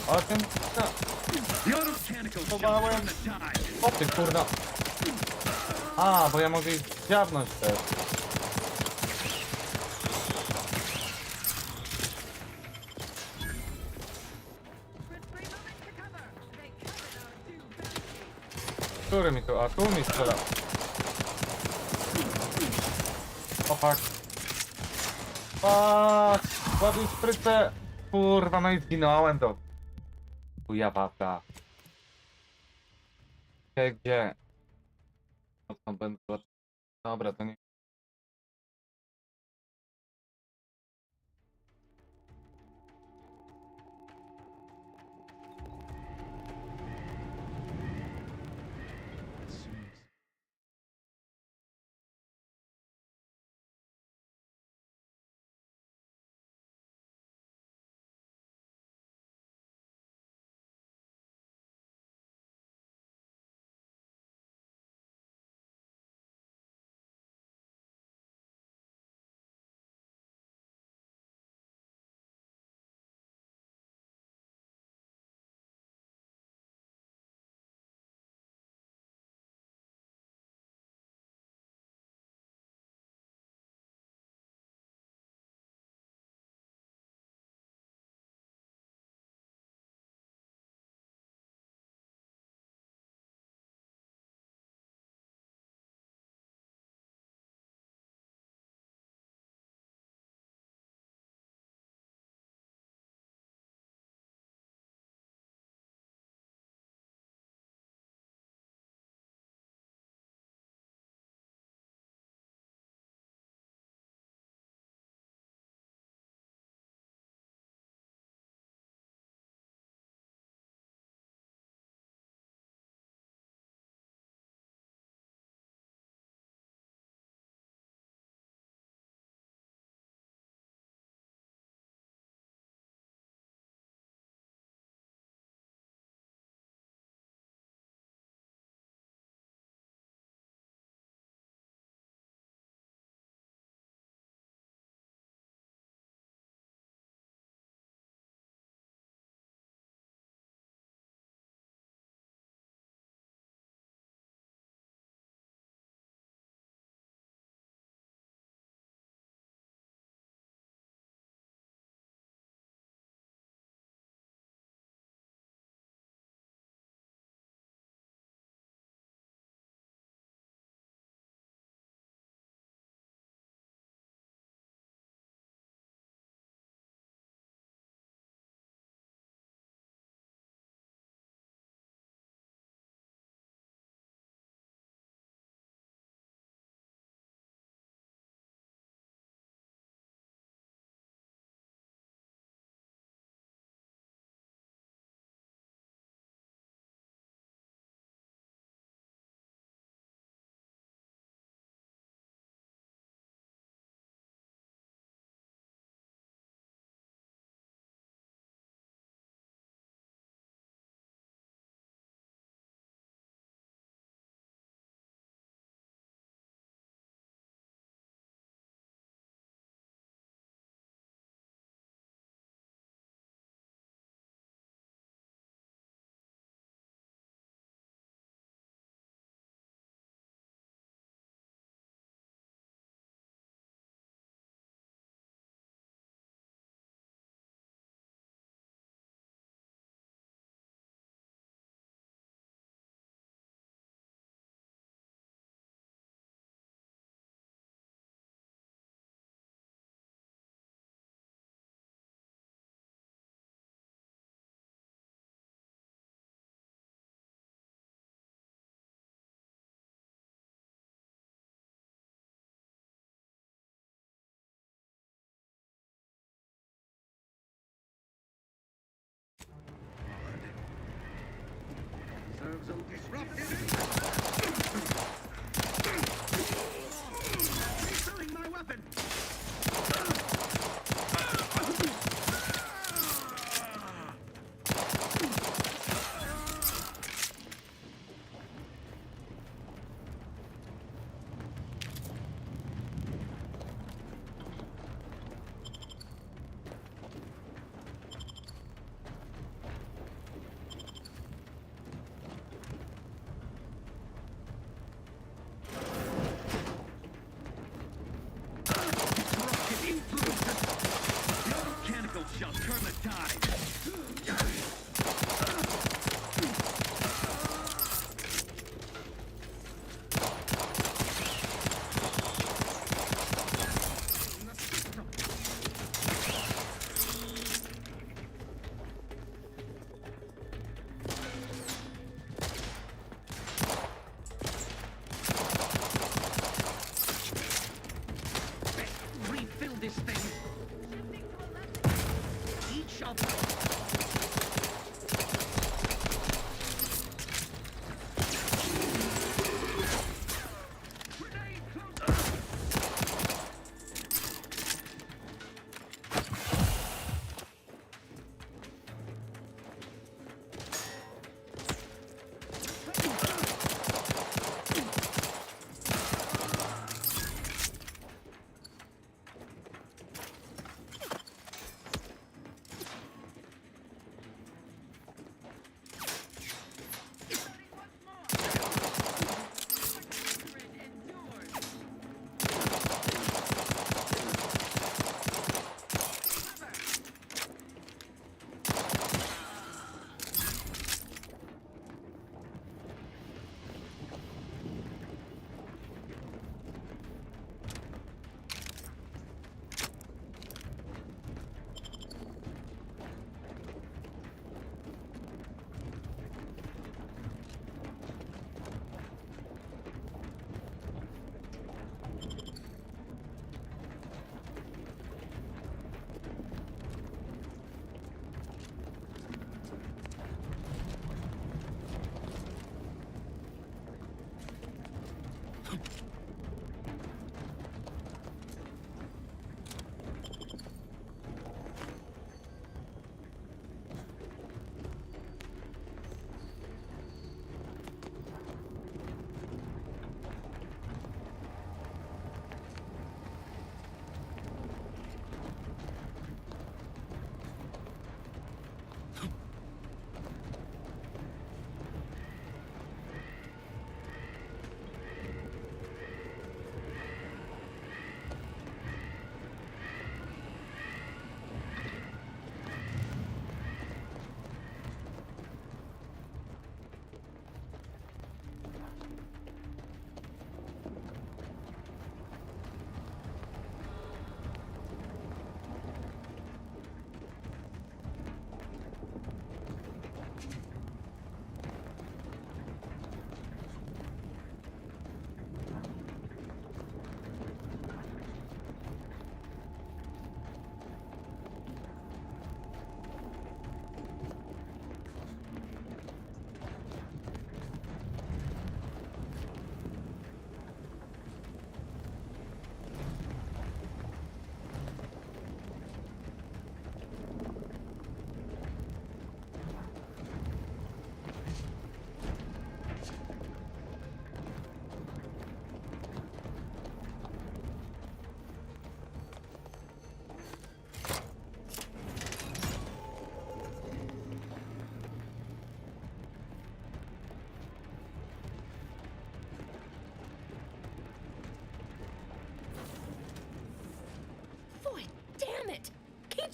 S14: O tym? Chowałem. O ty kurna. A, bo ja mogę ich zjabnąć też. Który mi tu? A tu mi strzela. O fuck. Fuck! Ładuj szprycę! Kurwa, no i zginąłem do... Chujawata. Gdzie? No to będę... Dobra, to nie...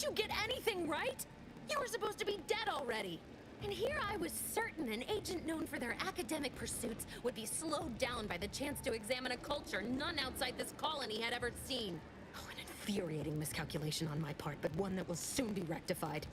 S20: Can't you get anything right? You were supposed to be dead already. And here I was certain an agent known for their academic pursuits would be slowed down by the chance to examine a culture none outside this colony had ever seen. Oh, an infuriating miscalculation on my part, but one that will soon be rectified.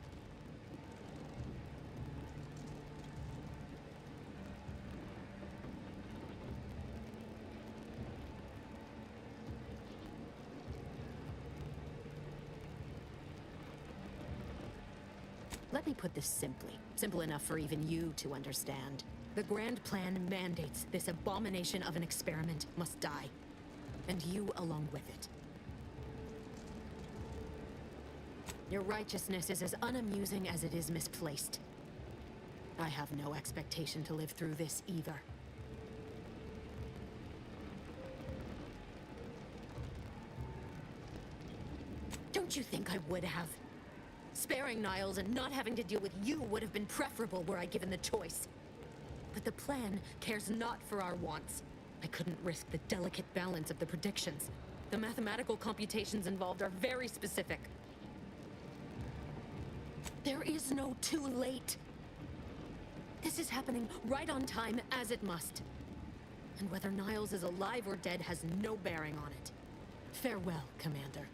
S20: Let me put this simply. Simple enough for even you to understand. The grand plan mandates this abomination of an experiment must die. And you along with it. Your righteousness is as unamusing as it is misplaced. I have no expectation to live through this either. Don't you think I would have? Sparing Niles and not having to deal with you would have been preferable were I given the choice. But the plan cares not for our wants. I couldn't risk the delicate balance of the predictions. The mathematical computations involved are very specific. There is no too late. This is happening right on time, as it must. And whether Niles is alive or dead has no bearing on it. Farewell, Commander.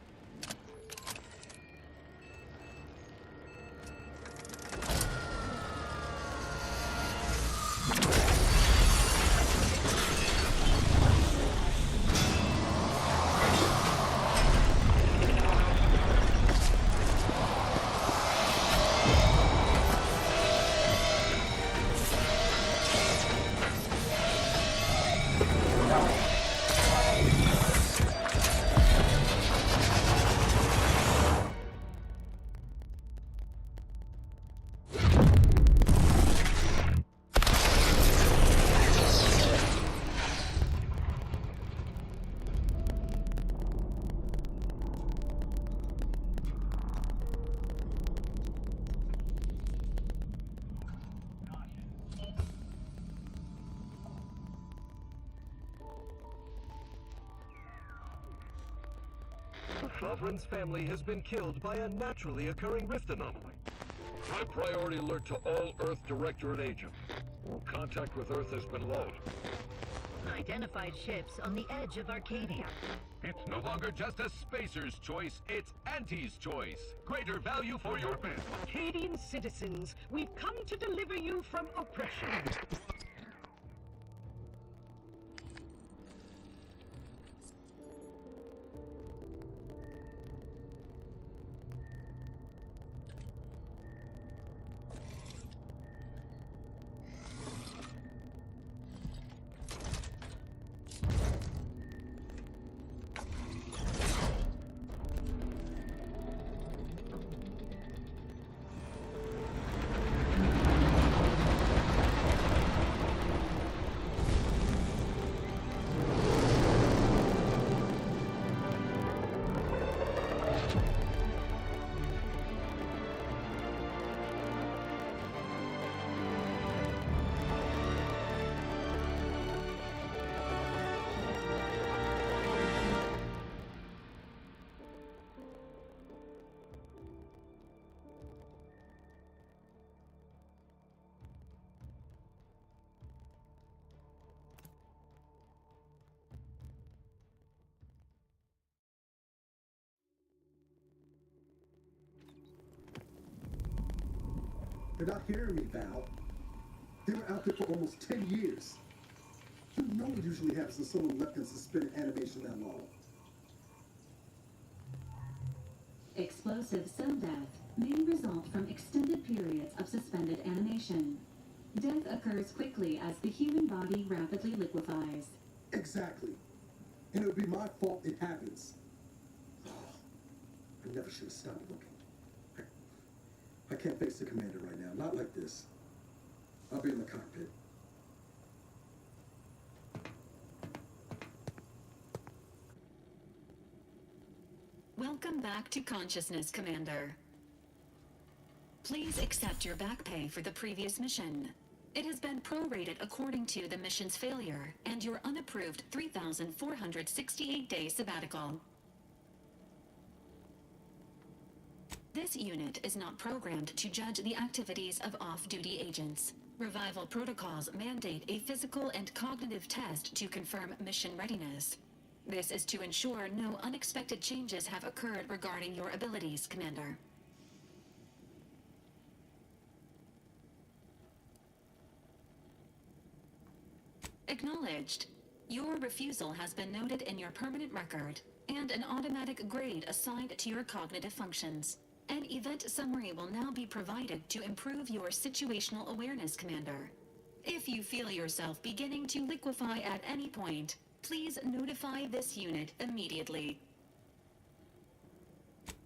S21: Shavrin's family has been killed by a naturally occurring rift anomaly. High priority alert to all Earth Directorate agents. Contact with Earth has been lost.
S22: Identified ships on the edge of Arcadia.
S5: It's no longer just a spacer's choice, it's Auntie's choice. Greater value for your men.
S22: Arcadian citizens, we've come to deliver you from oppression.
S23: They're not hearing me, Val. They were out there for almost 10 years. You know what usually happens when someone left in suspended animation that long.
S19: Explosive cell death may result from extended periods of suspended animation. Death occurs quickly as the human body rapidly liquefies.
S23: Exactly. And it would be my fault it happens. I never should have stopped looking. I can't face the commander right now. Not like this. I'll be in the cockpit.
S19: Welcome back to consciousness, Commander. Please accept your back pay for the previous mission. It has been prorated according to the mission's failure and your unapproved 3,468-day sabbatical. This unit is not programmed to judge the activities of off-duty agents. Revival protocols mandate a physical and cognitive test to confirm mission readiness. This is to ensure no unexpected changes have occurred regarding your abilities, Commander. Acknowledged. Your refusal has been noted in your permanent record, and an automatic grade assigned to your cognitive functions. An event summary will now be provided to improve your situational awareness, Commander. If you feel yourself beginning to liquefy at any point, please notify this unit immediately.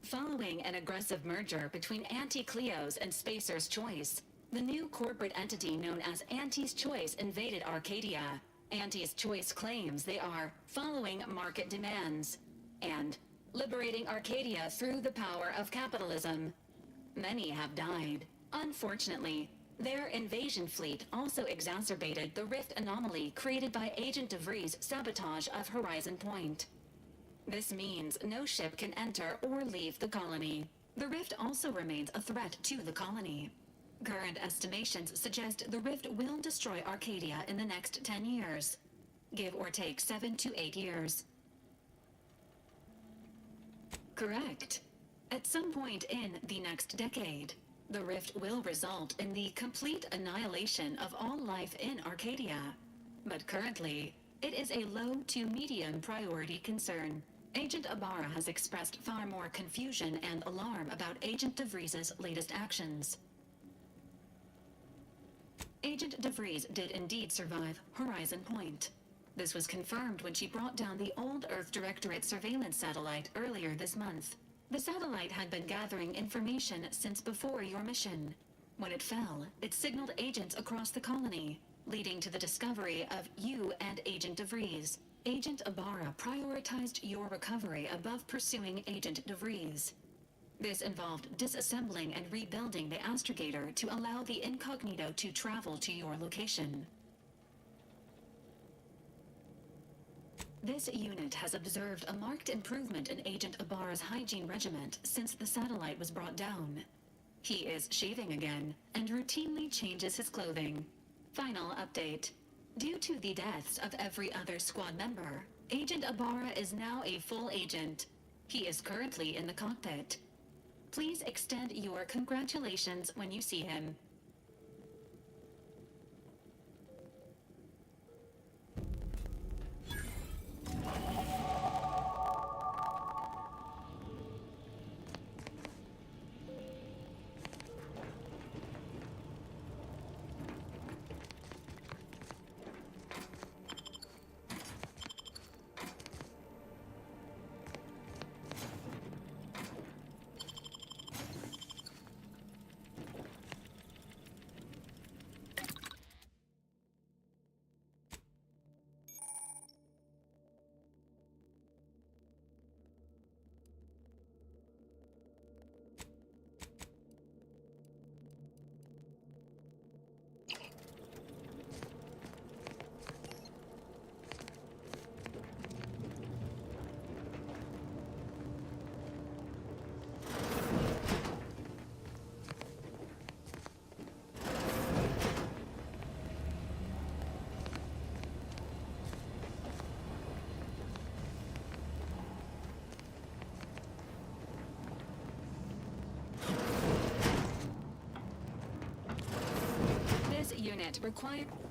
S19: Following an aggressive merger between Anti-Cleo's and Spacer's Choice, the new corporate entity known as Auntie's Choice invaded Arcadia. Auntie's Choice claims they are following market demands and liberating Arcadia through the power of capitalism. Many have died. Unfortunately, their invasion fleet also exacerbated the rift anomaly created by Agent DeVries' sabotage of Horizon Point. This means no ship can enter or leave the colony. The rift also remains a threat to the colony. Current estimations suggest the rift will destroy Arcadia in the next 10 years. Give or take 7 to 8 years. Correct. At some point in the next decade, the rift will result in the complete annihilation of all life in Arcadia. But currently, it is a low to medium priority concern. Agent Ibarra has expressed far more confusion and alarm about Agent DeVries' latest actions. Agent DeVries did indeed survive Horizon Point. This was confirmed when she brought down the old Earth Directorate surveillance satellite earlier this month. The satellite had been gathering information since before your mission. When it fell, it signaled agents across the colony, leading to the discovery of you and Agent DeVries. Agent Ibarra prioritized your recovery above pursuing Agent DeVries. This involved disassembling and rebuilding the astrogator to allow the incognito to travel to your location. This unit has observed a marked improvement in Agent Ibarra's hygiene regimen since the satellite was brought down. He is shaving again and routinely changes his clothing. Final update. Due to the deaths of every other squad member, Agent Ibarra is now a full agent. He is currently in the cockpit. Please extend your congratulations when you see him.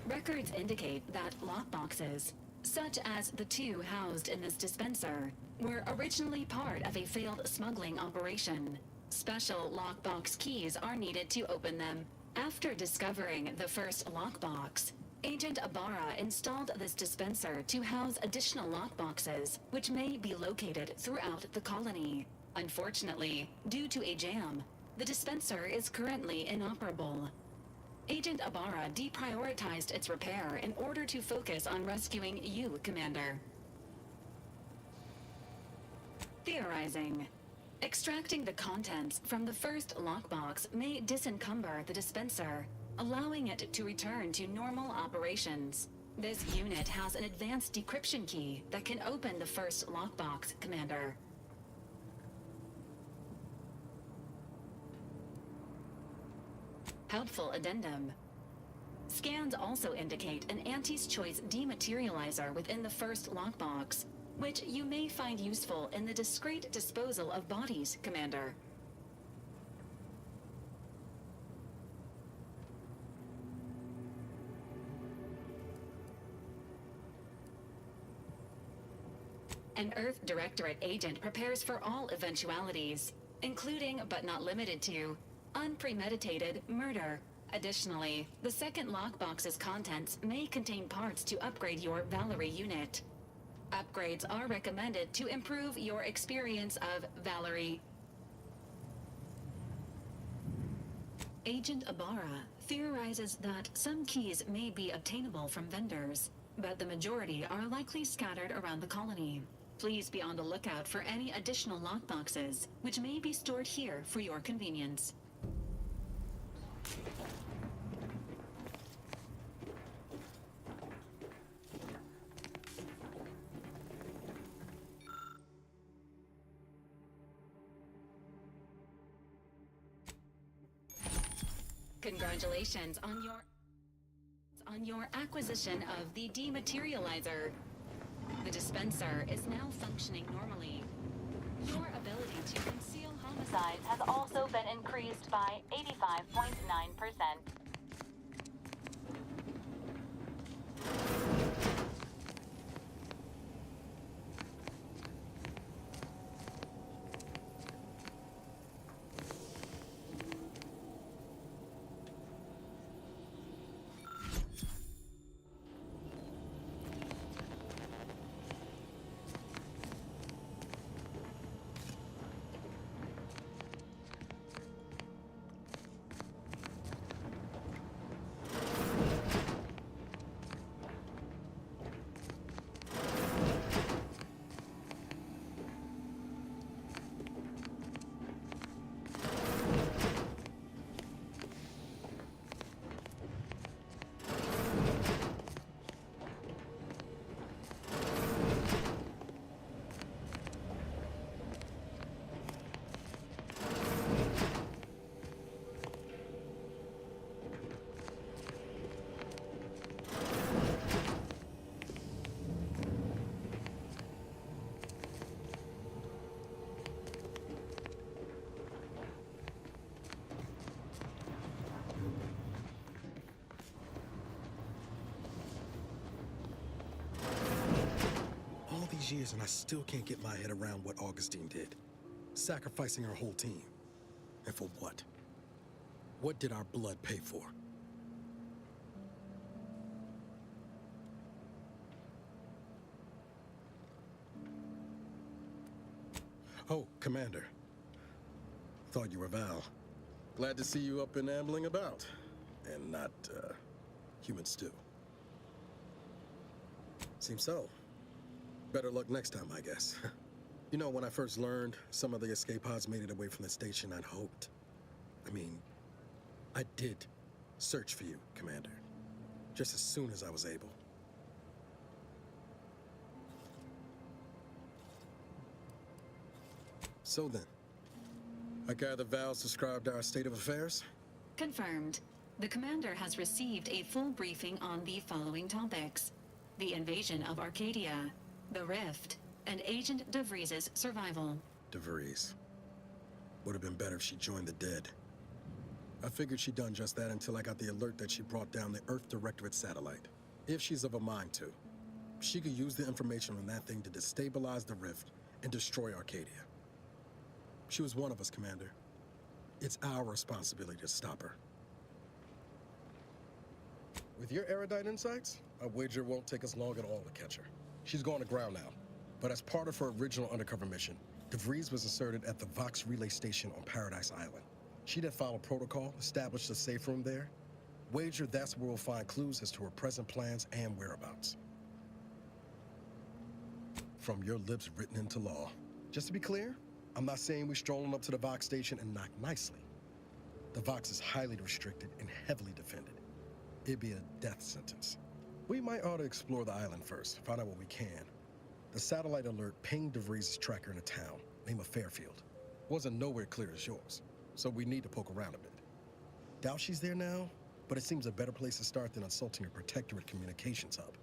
S19: Records indicate that lockboxes, such as the two housed in this dispenser, were originally part of a failed smuggling operation. Special lockbox keys are needed to open them. After discovering the first lockbox, Agent Ibarra installed this dispenser to house additional lockboxes, which may be located throughout the colony. Unfortunately, due to a jam, the dispenser is currently inoperable. Agent Ibarra deprioritized its repair in order to focus on rescuing you, Commander. Theorizing. Extracting the contents from the first lockbox may disencumber the dispenser, allowing it to return to normal operations. This unit has an advanced decryption key that can open the first lockbox, Commander. Helpful addendum. Scans also indicate an Auntie's Choice dematerializer within the first lockbox, which you may find useful in the discreet disposal of bodies, Commander. An Earth Directorate agent prepares for all eventualities, including but not limited to unpremeditated murder. Additionally, the second lockbox's contents may contain parts to upgrade your Valerie unit. Upgrades are recommended to improve your experience of Valerie. Agent Ibarra theorizes that some keys may be obtainable from vendors, but the majority are likely scattered around the colony. Please be on the lookout for any additional lockboxes, which may be stored here for your convenience. Congratulations on your acquisition of the dematerializer. The dispenser is now functioning normally. Your ability to conceal homicides has also been increased by 85.9%.
S9: these years and I still can't get my head around what Augustine did. Sacrificing her whole team. And for what? What did our blood pay for? Oh, Commander. Thought you were Val. Glad to see you up and ambling about. And not, human stew. Seems so. Better luck next time, I guess. You know, when I first learned some of the escape pods made it away from the station, I'd hoped. I did search for you, Commander. Just as soon as I was able. So then, I gather Val's described our state of affairs?
S19: Confirmed. The commander has received a full briefing on the following topics: the invasion of Arcadia, the Rift, and Agent DeVries' survival.
S9: DeVries. Would have been better if she joined the dead. I figured she'd done just that until I got the alert that she brought down the Earth Directorate satellite. If she's of a mind to, she could use the information on that thing to destabilize the Rift and destroy Arcadia. She was one of us, Commander. It's our responsibility to stop her. With your erudite insights, I wager it won't take us long at all to catch her. She's going to ground now, but as part of her original undercover mission, DeVries was inserted at the Vox relay station on Paradise Island. She'd have followed protocol, established a safe room there. Wager that's where we'll find clues as to her present plans and whereabouts. From your lips written into law. Just to be clear, I'm not saying we're strolling up to the Vox station and knock nicely. The Vox is highly restricted and heavily defended. It'd be a death sentence. We might ought to explore the island first, find out what we can. The satellite alert pinged DeVries' tracker in a town, name of Fairfield. Wasn't nowhere clear as yours, so we need to poke around a bit. Doubt she's there now, but it seems a better place to start than insulting her protectorate communications hub.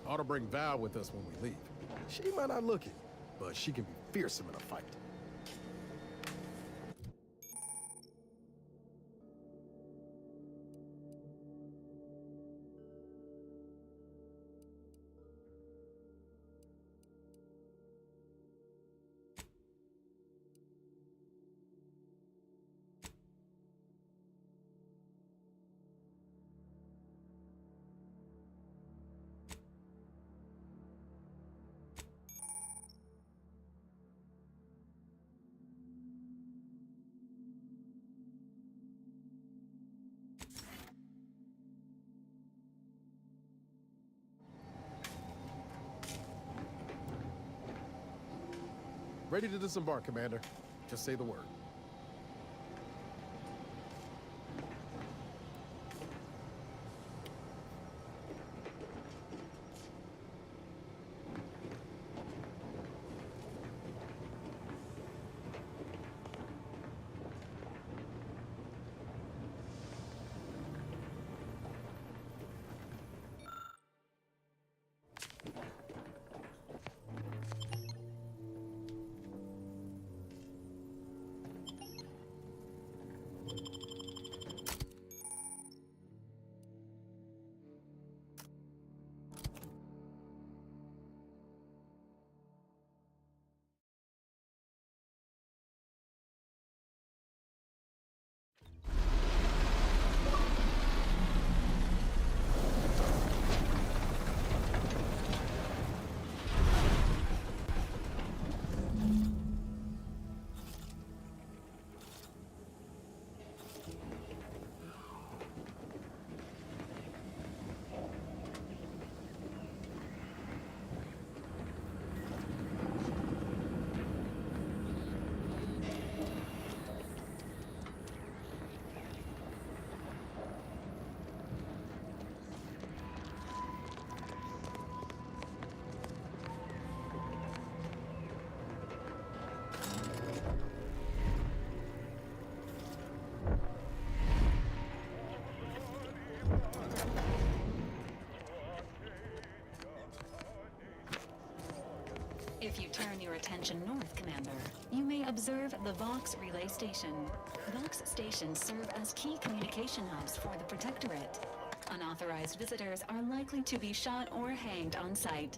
S9: Ought to bring Val with us when we leave. She might not look it, but she can be fearsome in a fight. Ready to disembark, Commander. Just say the word.
S19: your attention north, Commander. You may observe the Vox Relay Station. Vox stations serve as key communication hubs for the Protectorate. Unauthorized visitors are likely to be shot or hanged on sight.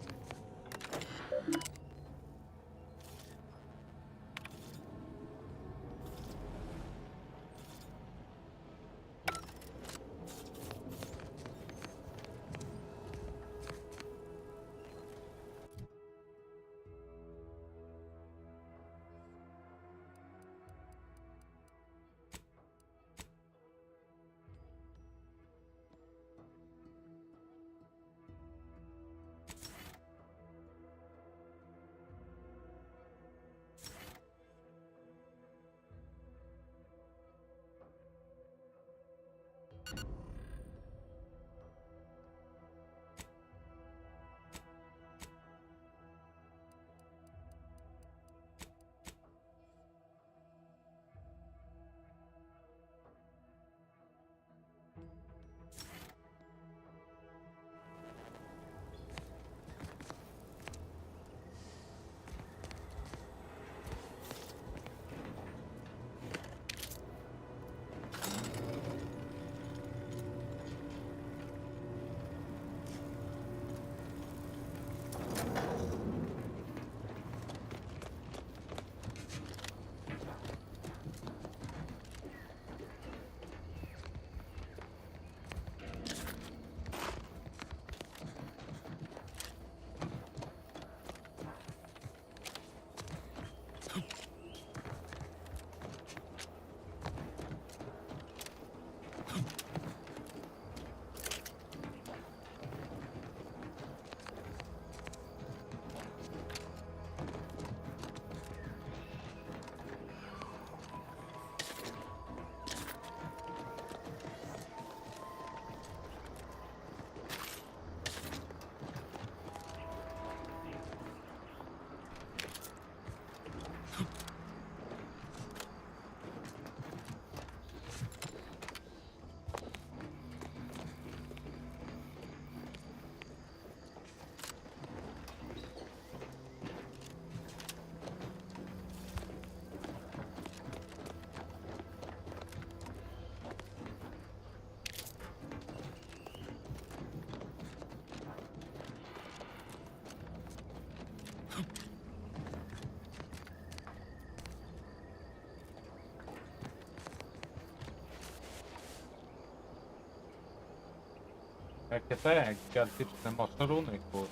S14: Jakie te gigantyczne moszoruny, kur.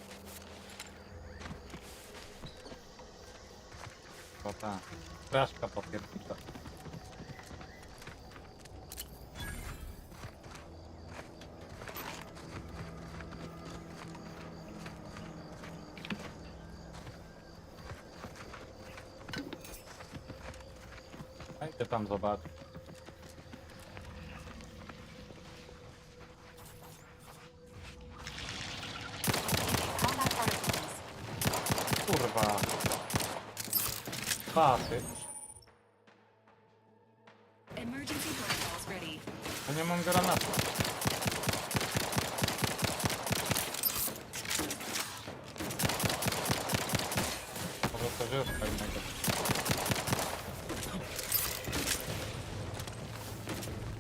S14: To ta straszka popiernicza. Dajcie tam zobaczyć. Kurwa. Pasy.
S19: Emergency protocols ready.
S14: Ja nie mam granatu. Może coś jest fajnego.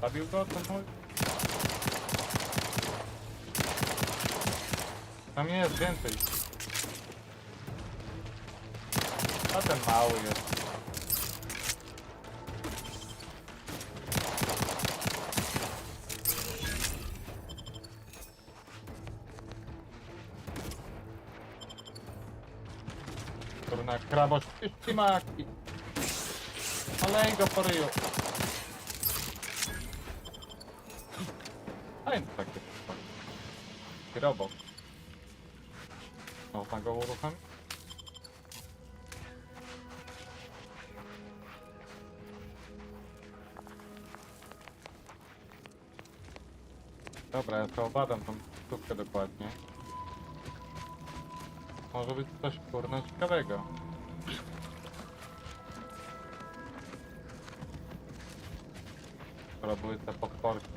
S14: Zabił go ten mój? Tam jest więcej. A ten mały jest. Kurna, kraboś, ślimaki. Olej go po ryju. Fajny taki. Robot. Można go uruchomić? Dobra, ja to obadam tą sztukę dokładnie. Może być coś kurna ciekawego. Dobra, były te potworki.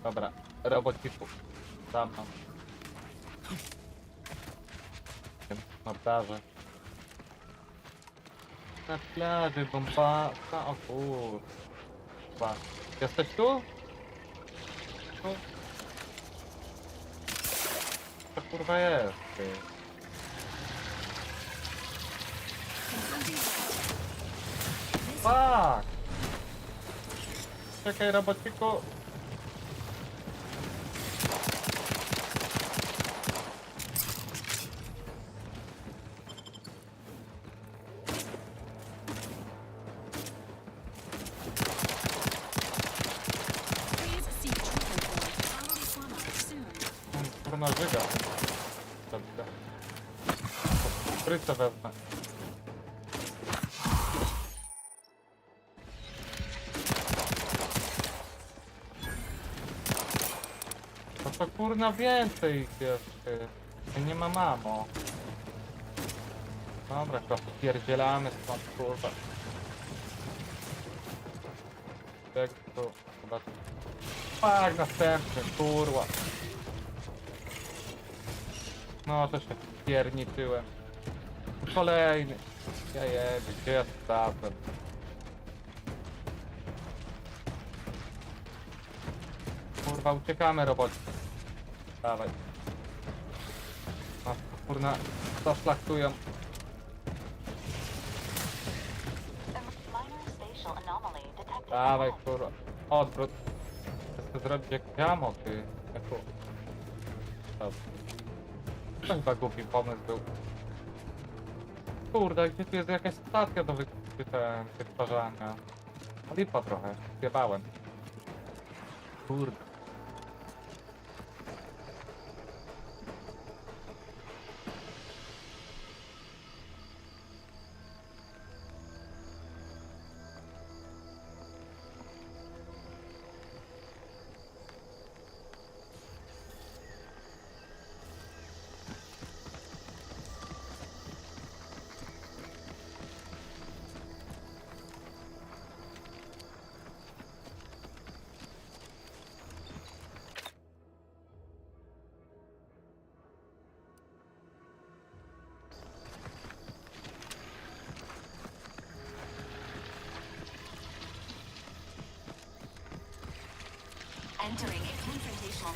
S14: Dobra, robocików. Tam mam. Na plaży. Na plaży, bomba. O kurwa. Jesteś tu? Tu? To kurwa jest, ty. Fuck! Czekaj, robociku. Kurna żyga. Dobrze. Sprytę wezmę. No to kurna więcej ich jest. Nie ma mamo. Dobra, to pierdzielamy stąd, kurwa. Jak tu, chyba tu. Tak, następny, kurwa. No, to się pierniczyłem. Kolejny. Ja jebie, gdzie ja stałem? Kurwa, uciekamy, roboci. Dawaj. No, kurna, zaszlachtują. Dawaj, kurwa. Odwrót. Chcę zrobić jak jamo, ty. Dobrze. To chyba głupi pomysł był. Kurde, gdzie tu jest jakaś statka do wytwarzania? Lipa trochę, zjebałem. Kurde.
S19: Entering a confrontational.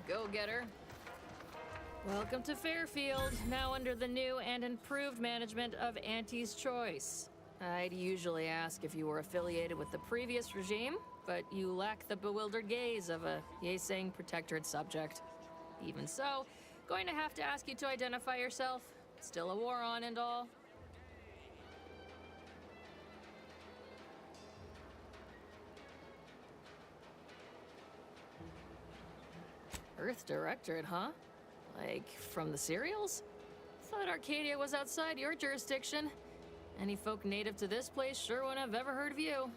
S11: Go get her. Welcome to Fairfield, now under the new and improved management of Auntie's Choice. I'd usually ask if you were affiliated with the previous regime, but you lack the bewildered gaze of a yay-saying protectorate subject. Even so, going to have to ask you to identify yourself. Still a war on and all. Earth Directorate, huh? Like, from the serials? Thought Arcadia was outside your jurisdiction. Any folk native to this place sure wouldn't have ever heard of you.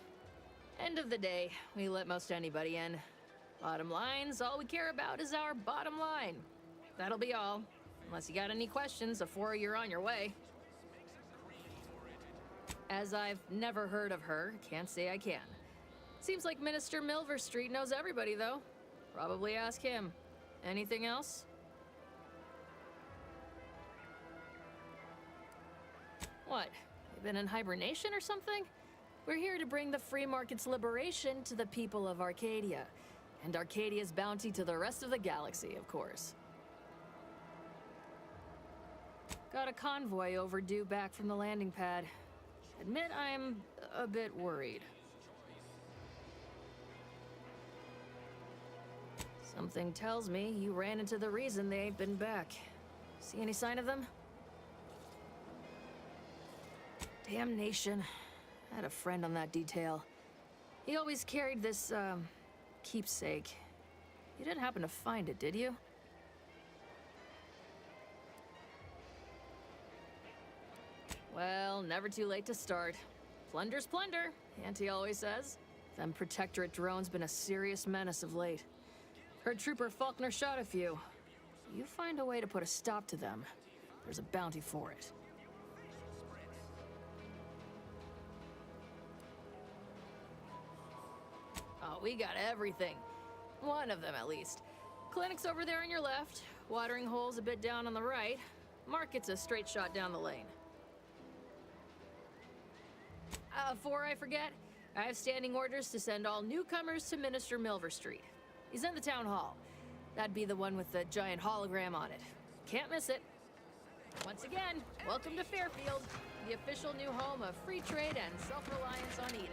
S11: End of the day, we let most anybody in. Bottom line's all we care about is our bottom line. That'll be all. Unless you got any questions before you're on your way. As I've never heard of her, can't say I can. Seems like Minister Milverstreet knows everybody, though. Probably ask him. Anything else? What? You been in hibernation or something? We're here to bring the free market's liberation to the people of Arcadia. And Arcadia's bounty to the rest of the galaxy, of course. Got a convoy overdue back from the landing pad. Admit I'm a bit worried. Something tells me you ran into the reason they ain't been back. See any sign of them? Damnation. I had a friend on that detail. He always carried this, keepsake. You didn't happen to find it, did you? Well, never too late to start. Plunder's plunder, Auntie always says. Them Protectorate drones been a serious menace of late. Heard Trooper Faulkner shot a few. You find a way to put a stop to them, there's a bounty for it. Oh, we got everything. One of them, at least. Clinic's over there on your left. Watering hole's a bit down on the right. Market's a straight shot down the lane. Before I forget, I have standing orders to send all newcomers to Minister Milverstreet. He's in the town hall. That'd be the one with the giant hologram on it. Can't miss it. Once again, welcome to Fairfield, the official new home of free trade and self-reliance on Eden.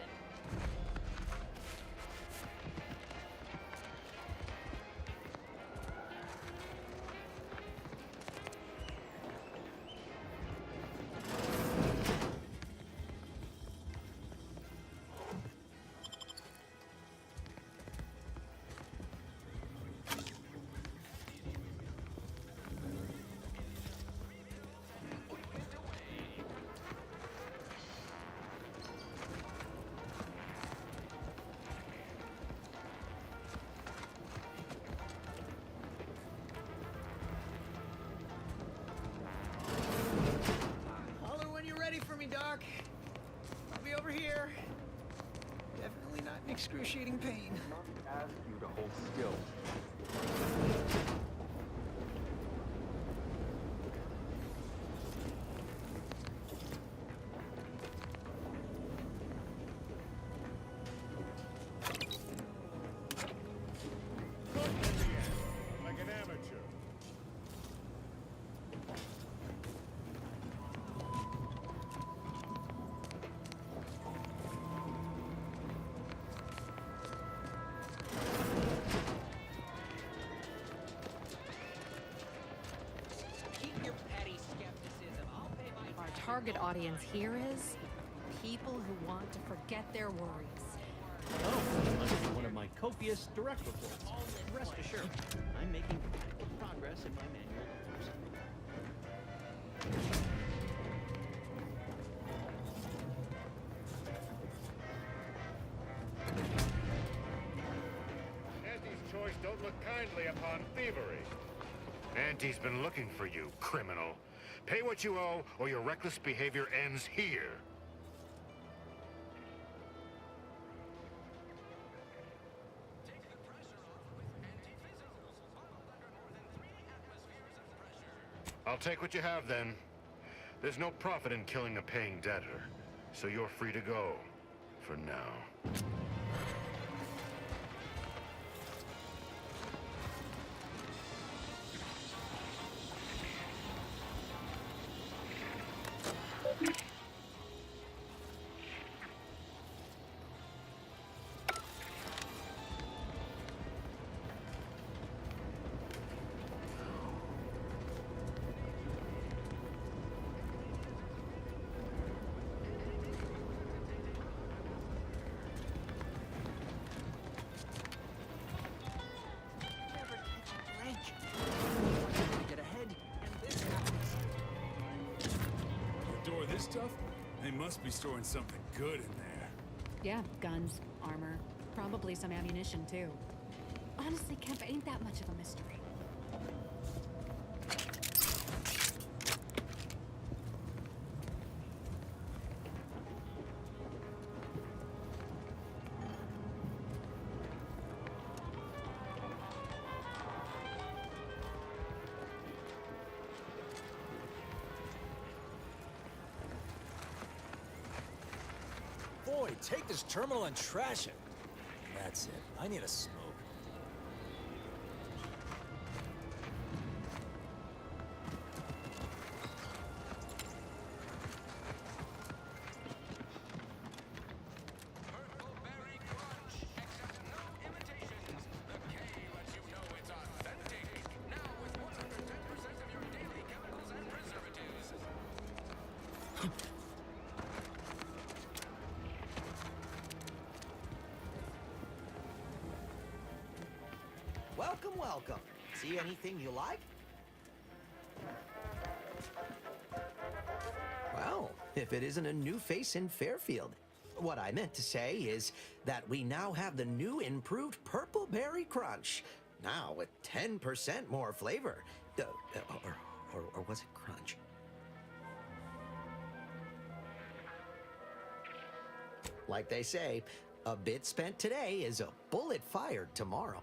S1: Doc. I'll be over here. Definitely not in excruciating pain.
S2: Not ask you to hold still.
S4: Like an amateur.
S24: Target audience here is people who want to forget their worries.
S17: Oh, must be one of my copious direct reports. Rest assured, I'm making adequate progress in my manual orders.
S4: Auntie's Choice don't look kindly upon thievery. Auntie's been looking for you, criminal. Pay what you owe, or your reckless behavior ends here. I'll take what you have, then. There's no profit in killing a paying debtor, so you're free to go, for now.
S3: must be storing something good in there.
S24: Yeah, guns, armor, probably some ammunition too. Honestly, Kemp ain't that much of a mystery.
S6: Boy, take this terminal and trash it. That's it. I need a smoke.
S7: Welcome, welcome. See anything you like? Well, if it isn't a new face in Fairfield. What I meant to say is that we now have the new improved Purple Berry Crunch. Now with 10% more flavor. Or was it crunch? Like they say, a bit spent today is a bullet fired tomorrow.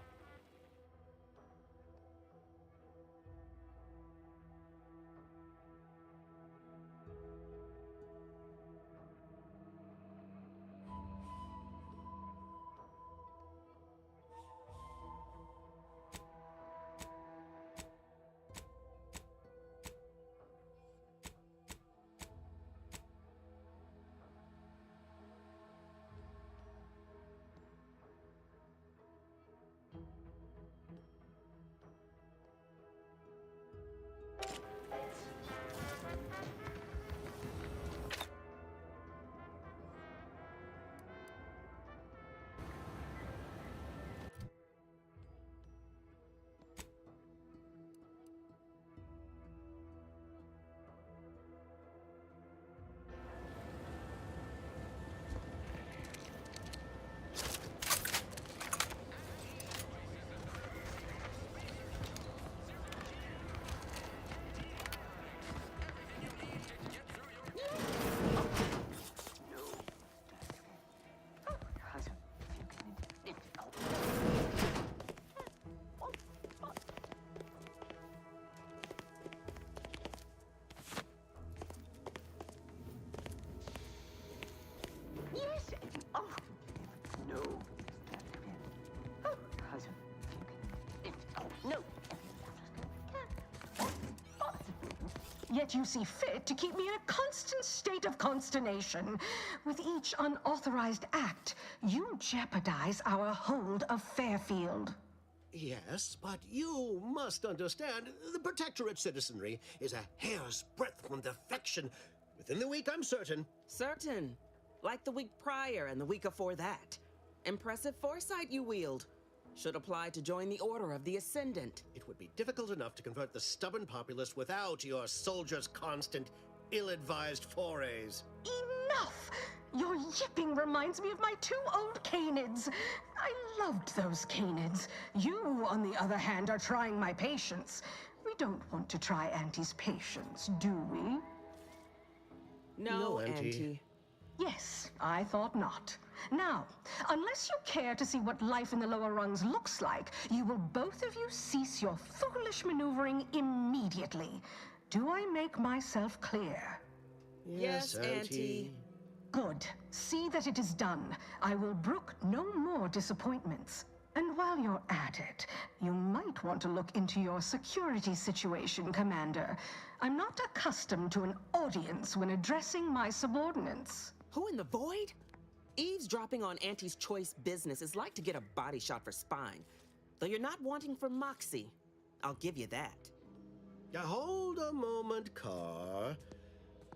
S22: Yet you see fit to keep me in a constant state of consternation. With each unauthorized act, you jeopardize our hold of Fairfield.
S8: Yes, but you must understand, the Protectorate citizenry is a hair's breadth from defection. Within the week, I'm certain.
S25: Certain. Like the week prior and the week before that. Impressive foresight you wield. Should apply to join the Order of the Ascendant.
S8: It would be difficult enough to convert the stubborn populace without your soldiers' constant, ill-advised forays.
S22: Enough! Your yipping reminds me of my 2 old canids. I loved those canids. You, on the other hand, are trying my patience. We don't want to try Auntie's patience, do we?
S25: No, Auntie.
S22: Yes, I thought not. Now, unless you care to see what life in the lower rungs looks like, you will both of you cease your foolish maneuvering immediately. Do I make myself clear?
S25: Yes, Auntie.
S22: Good. See that it is done. I will brook no more disappointments. And while you're at it, you might want to look into your security situation, Commander. I'm not accustomed to an audience when addressing my subordinates.
S25: Who in the void? Eavesdropping on Auntie's choice business is like to get a body shot for spine. Though you're not wanting for moxie. I'll give you that.
S8: Hold a moment, Carr.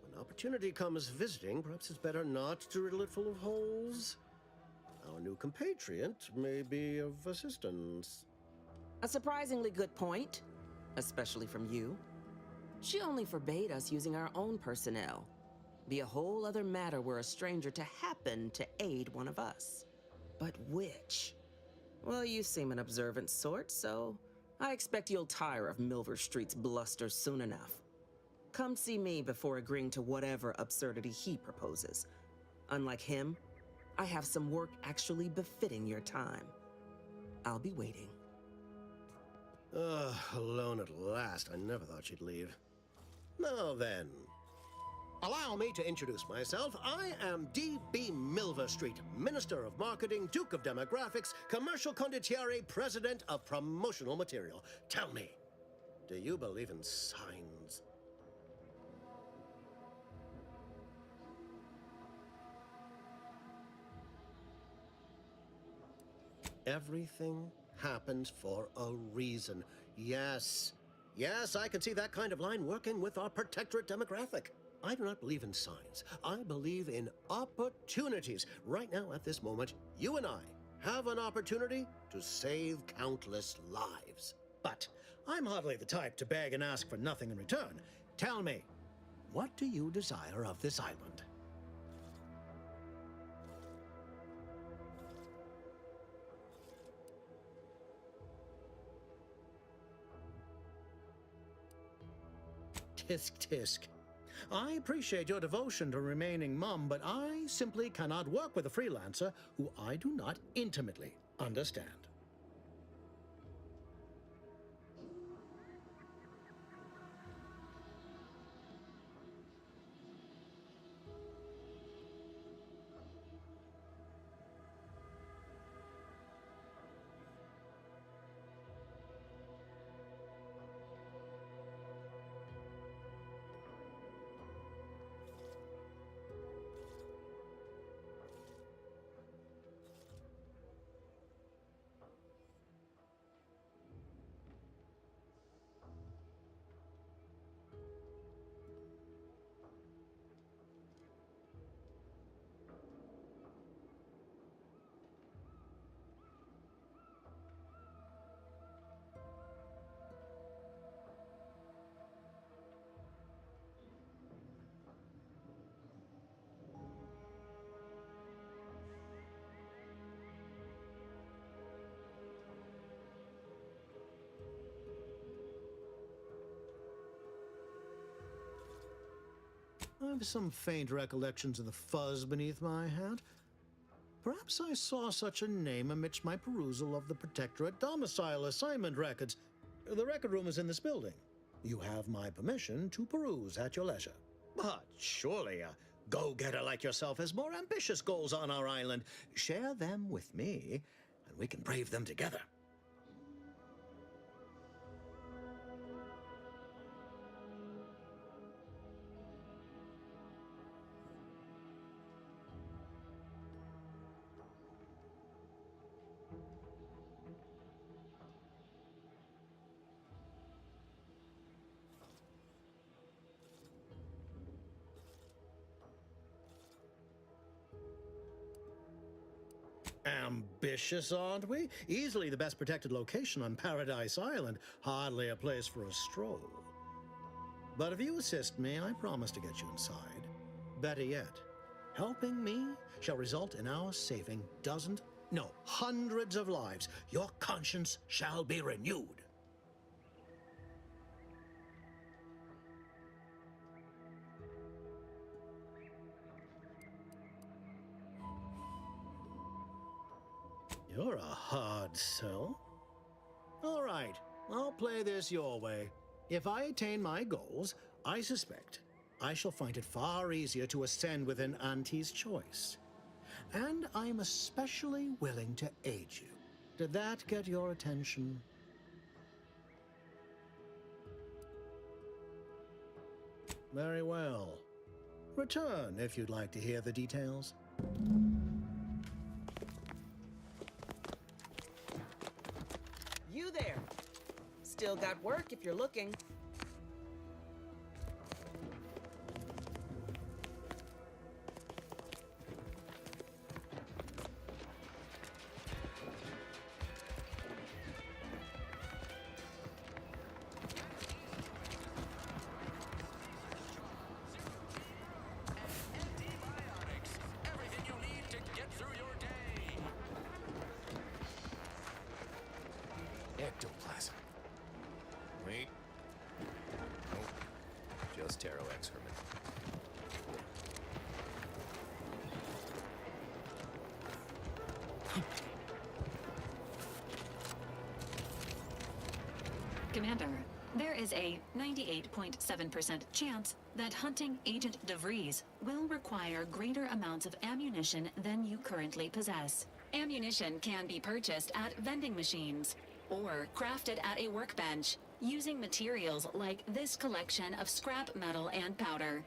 S8: When opportunity comes visiting, perhaps it's better not to riddle it full of holes. Our new compatriot may be of assistance.
S25: A surprisingly good point, especially from you. She only forbade us using our own personnel. Be a whole other matter were a stranger to happen to aid one of us. But which? Well, you seem an observant sort, so I expect you'll tire of Milver Street's bluster soon enough. Come see me before agreeing to whatever absurdity he proposes. Unlike him, I have some work actually befitting your time. I'll be waiting.
S8: Alone at last. I never thought she'd leave. Now then, allow me to introduce myself. I am D.B. Milver Street, Minister of Marketing, Duke of Demographics, Commercial Condottiere, President of Promotional Material. Tell me, do you believe in signs? Everything happens for a reason. Yes, I can see that kind of line working with our protectorate demographic. I do not believe in signs. I believe in opportunities. Right now, at this moment, you and I have an opportunity to save countless lives. But I'm hardly the type to beg and ask for nothing in return. Tell me, what do you desire of this island? Tisk, tisk. I appreciate your devotion to remaining mum, but I simply cannot work with a freelancer who I do not intimately understand. I have some faint recollections of the fuzz beneath my hat. Perhaps I saw such a name amidst my perusal of the Protectorate domicile assignment records. The record room is in this building. You have my permission to peruse at your leisure. But surely a go-getter like yourself has more ambitious goals on our island. Share them with me, and we can brave them together. Ambitious, aren't we? Easily the best protected location on Paradise Island. Hardly a place for a stroll. But if you assist me, I promise to get you inside. Better yet, helping me shall result in our saving dozens, no, hundreds of lives. Your conscience shall be renewed. You're a hard sell. All right, I'll play this your way. If I attain my goals, I suspect I shall find it far easier to ascend within Auntie's choice. And I'm especially willing to aid you. Did that get your attention? Very well. Return if you'd like to hear the details.
S25: You there. Still got work if you're looking.
S10: tarot excrement.
S19: Commander, there is a 98.7% chance that hunting Agent DeVries will require greater amounts of ammunition than you currently possess. Ammunition can be purchased at vending machines or crafted at a workbench using materials like this collection of scrap metal and powder.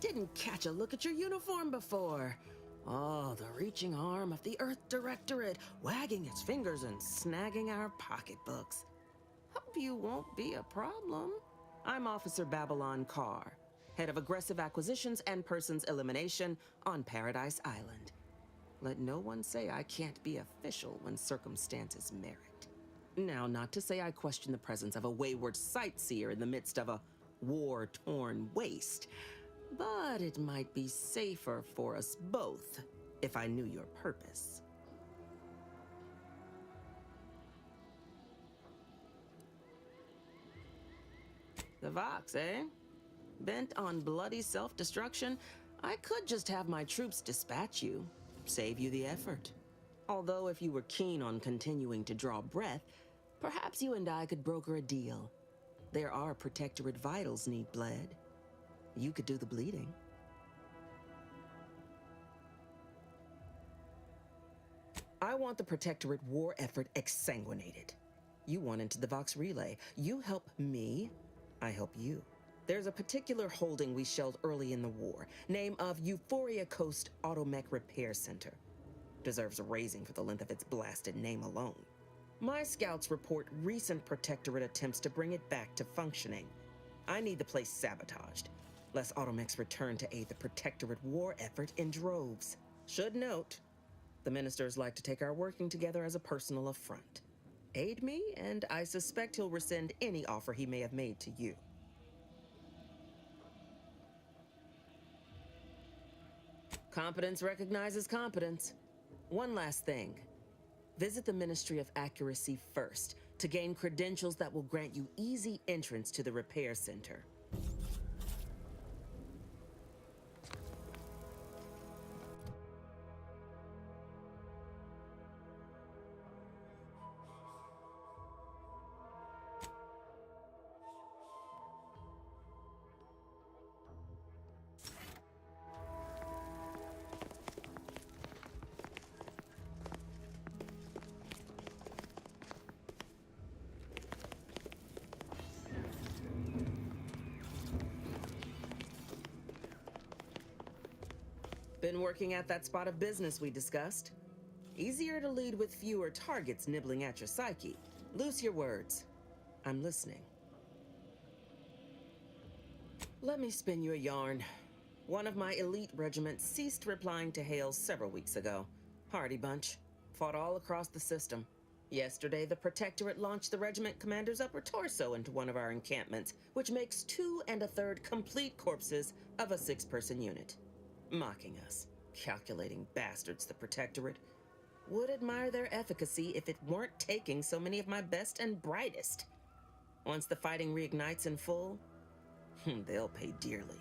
S25: didn't catch a look at your uniform before. Oh, the reaching arm of the Earth Directorate, wagging its fingers and snagging our pocketbooks. Hope you won't be a problem. I'm Officer Babylon Carr, head of aggressive acquisitions and persons elimination on Paradise Island. Let no one say I can't be official when circumstances merit. Now, not to say I question the presence of a wayward sightseer in the midst of a war-torn waste, but it might be safer for us both if I knew your purpose. The Vox, eh? Bent on bloody self-destruction, I could just have my troops dispatch you, save you the effort. Although if you were keen on continuing to draw breath, perhaps you and I could broker a deal. There are Protectorate vitals need bled. You could do the bleeding. I want the Protectorate war effort exsanguinated. You want into the Vox Relay. You help me, I help you. There's a particular holding we shelled early in the war, name of Euphoria Coast Automech Repair Center. Deserves a raising for the length of its blasted name alone. My scouts report recent Protectorate attempts to bring it back to functioning. I need the place sabotaged, lest Automechs return to aid the Protectorate war effort in droves. Should note, the ministers like to take our working together as a personal affront. Aid me, and I suspect he'll rescind any offer he may have made to you. Competence recognizes competence. One last thing. Visit the Ministry of Accuracy first to gain credentials that will grant you easy entrance to the repair center. Been working at that spot of business we discussed. Easier to lead with fewer targets nibbling at your psyche. Loose your words. I'm listening. Let me spin you a yarn. One of my elite regiments ceased replying to hails several weeks ago. Hardy bunch. Fought all across the system. Yesterday, the Protectorate launched the regiment commander's upper torso into one of our encampments, which makes 2 1/3 complete corpses of a 6-person unit. Mocking us. Calculating bastards, the Protectorate. Would admire their efficacy if it weren't taking so many of my best and brightest. Once the fighting reignites in full, they'll pay dearly.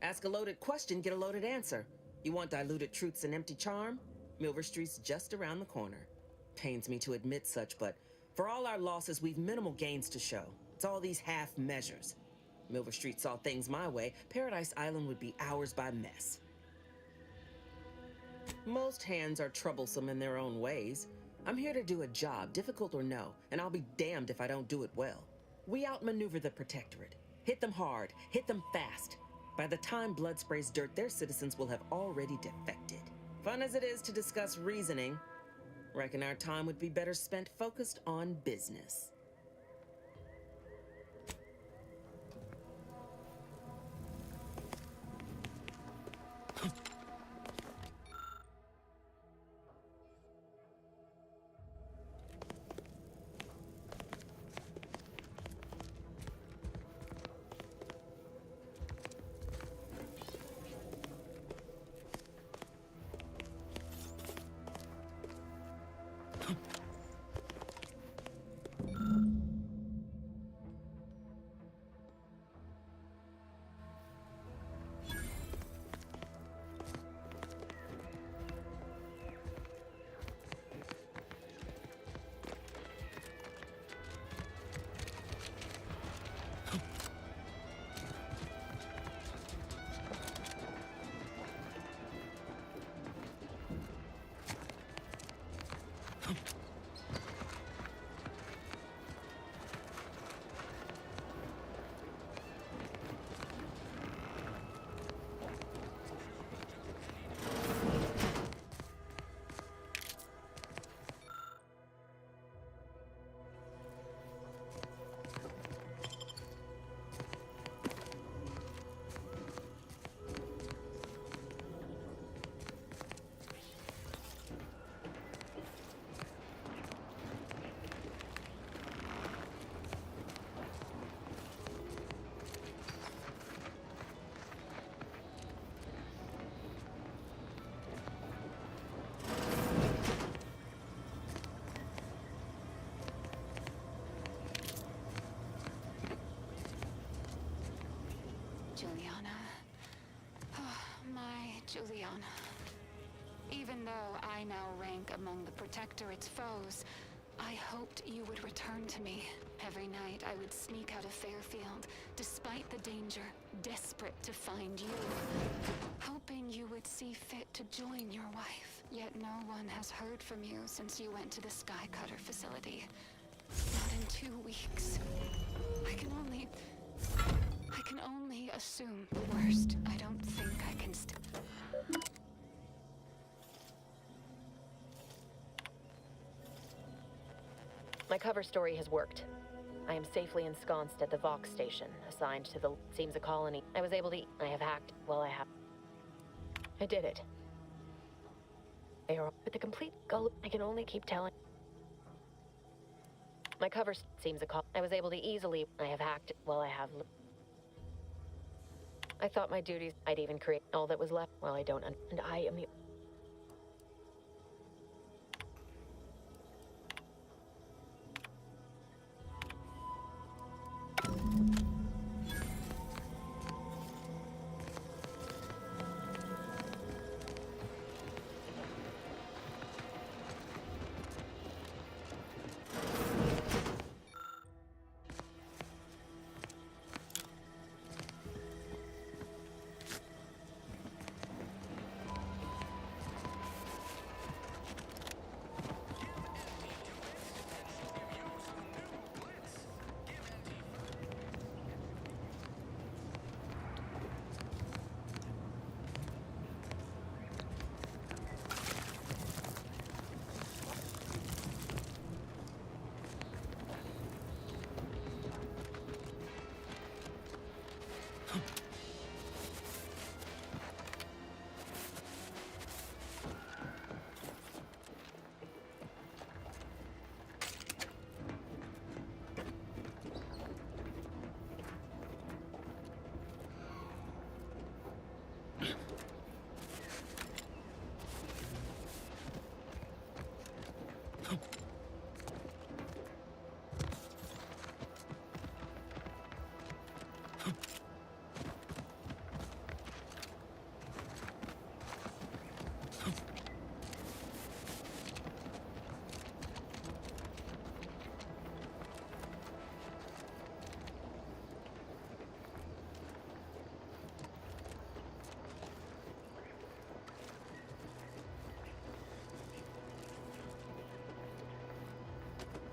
S25: Ask a loaded question, get a loaded answer. You want diluted truths and empty charm? Milver Street's just around the corner. Pains me to admit such, but for all our losses, we've minimal gains to show. It's all these half measures. Milver Street saw things my way, Paradise Island would be ours by mess. Most hands are troublesome in their own ways. I'm here to do a job, difficult or no, and I'll be damned if I don't do it well. We outmaneuver the Protectorate. Hit them hard, hit them fast. By the time blood sprays dirt, their citizens will have already defected. Fun as it is to discuss reasoning, reckon our time would be better spent focused on business.
S19: Juliana. Oh, my Juliana. Even though I now rank among the Protectorate's foes, I hoped you would return to me. Every night I would sneak out of Fairfield, despite the danger, desperate to find you. Hoping you would see fit to join your wife. Yet no one has heard from you since you went to the Skycutter facility. Not in 2 weeks. I can only assume the worst. I don't think I can
S10: My cover story has worked. I am safely ensconced at the Vox station, assigned to the seems a colony. I was able to. I have hacked. Well, I did it. But the complete gull. I can only keep telling. My cover seems a call. I was able to easily. I have hacked. Well, I thought my duties. I'd even create all that was left. Well, I don't. And I am the.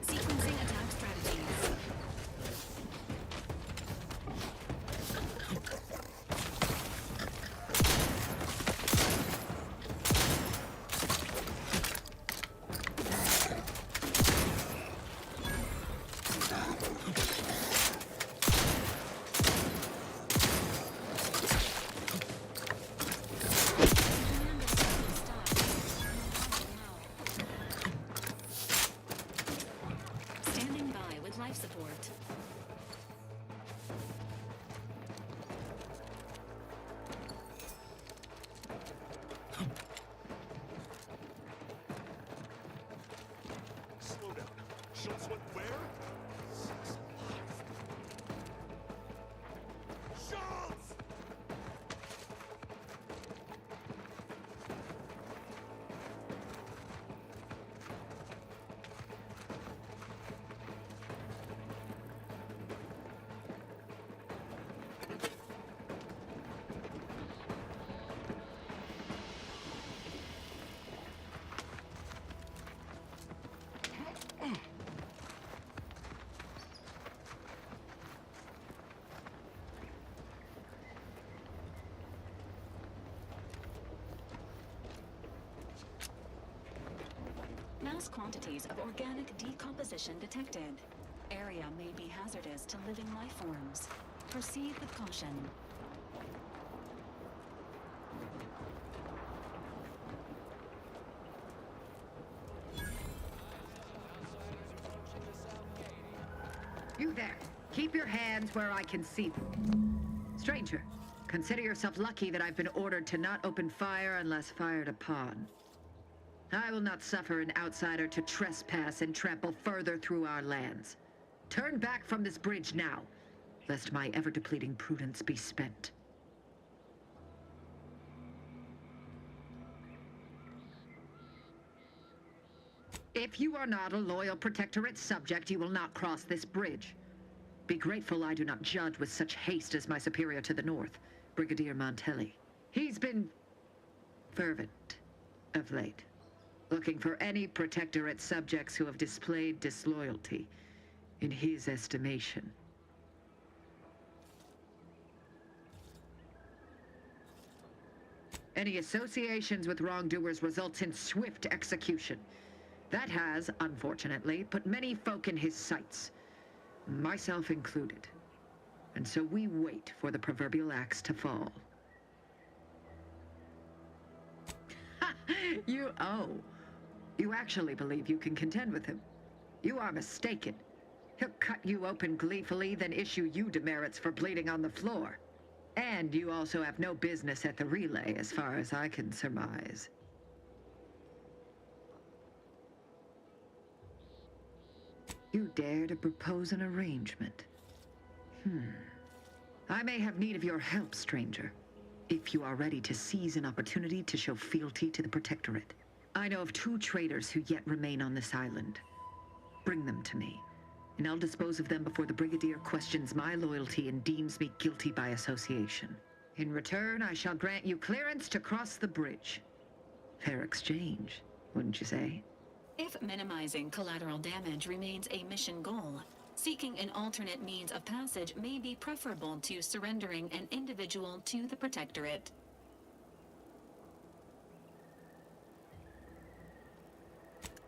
S19: Sequencing attack strategies. Standing by with life support.
S3: Slow down. Show us what where? Schultz!
S19: Mass quantities of organic decomposition detected. Area may be hazardous to living life forms. Proceed with caution.
S12: You there. Keep your hands where I can see them. Stranger, consider yourself lucky that I've been ordered to not open fire unless fired upon. I will not suffer an outsider to trespass and trample further through our lands. Turn back from this bridge now, lest my ever-depleting prudence be spent. If you are not a loyal Protectorate subject, you will not cross this bridge. Be grateful I do not judge with such haste as my superior to the north, Brigadier Montelli. He's been fervent of late, looking for any Protectorate subjects who have displayed disloyalty in his estimation. Any associations with wrongdoers results in swift execution. That has, unfortunately, put many folk in his sights, myself included. And so we wait for the proverbial axe to fall. You actually believe you can contend with him. You are mistaken. He'll cut you open gleefully, then issue you demerits for bleeding on the floor. And you also have no business at the relay, as far as I can surmise. You dare to propose an arrangement? I may have need of your help, stranger, if you are ready to seize an opportunity to show fealty to the Protectorate. I know of 2 traitors who yet remain on this island. Bring them to me, and I'll dispose of them before the Brigadier questions my loyalty and deems me guilty by association. In return, I shall grant you clearance to cross the bridge. Fair exchange, wouldn't you say?
S19: If minimizing collateral damage remains a mission goal, seeking an alternate means of passage may be preferable to surrendering an individual to the Protectorate.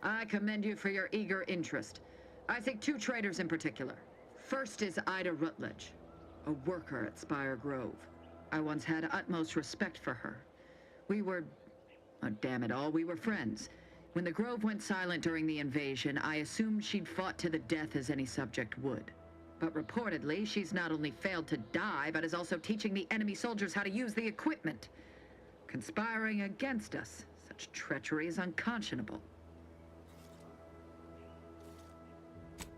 S12: I commend you for your eager interest. I think 2 traitors in particular. First is Ida Rutledge, a worker at Spire Grove. I once had utmost respect for her. We were, oh, damn it all, we were friends. When the Grove went silent during the invasion, I assumed she'd fought to the death as any subject would. But reportedly, she's not only failed to die, but is also teaching the enemy soldiers how to use the equipment. Conspiring against us. Such treachery is unconscionable.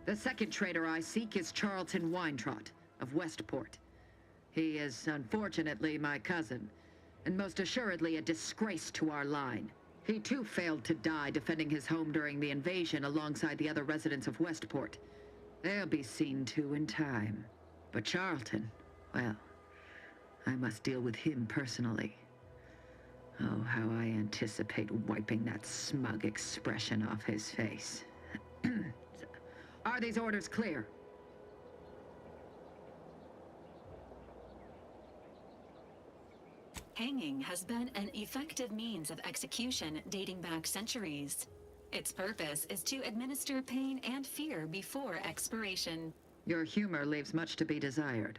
S12: The second traitor I seek is Charlton Weintrot of Westport. He is, unfortunately, my cousin, and most assuredly a disgrace to our line. He too failed to die defending his home during the invasion alongside the other residents of Westport. They'll be seen to in time. But Charlton, well, I must deal with him personally. Oh, how I anticipate wiping that smug expression off his face. Are these orders clear?
S19: Hanging has been an effective means of execution dating back centuries. Its purpose is to administer pain and fear before expiration.
S12: Your humor leaves much to be desired.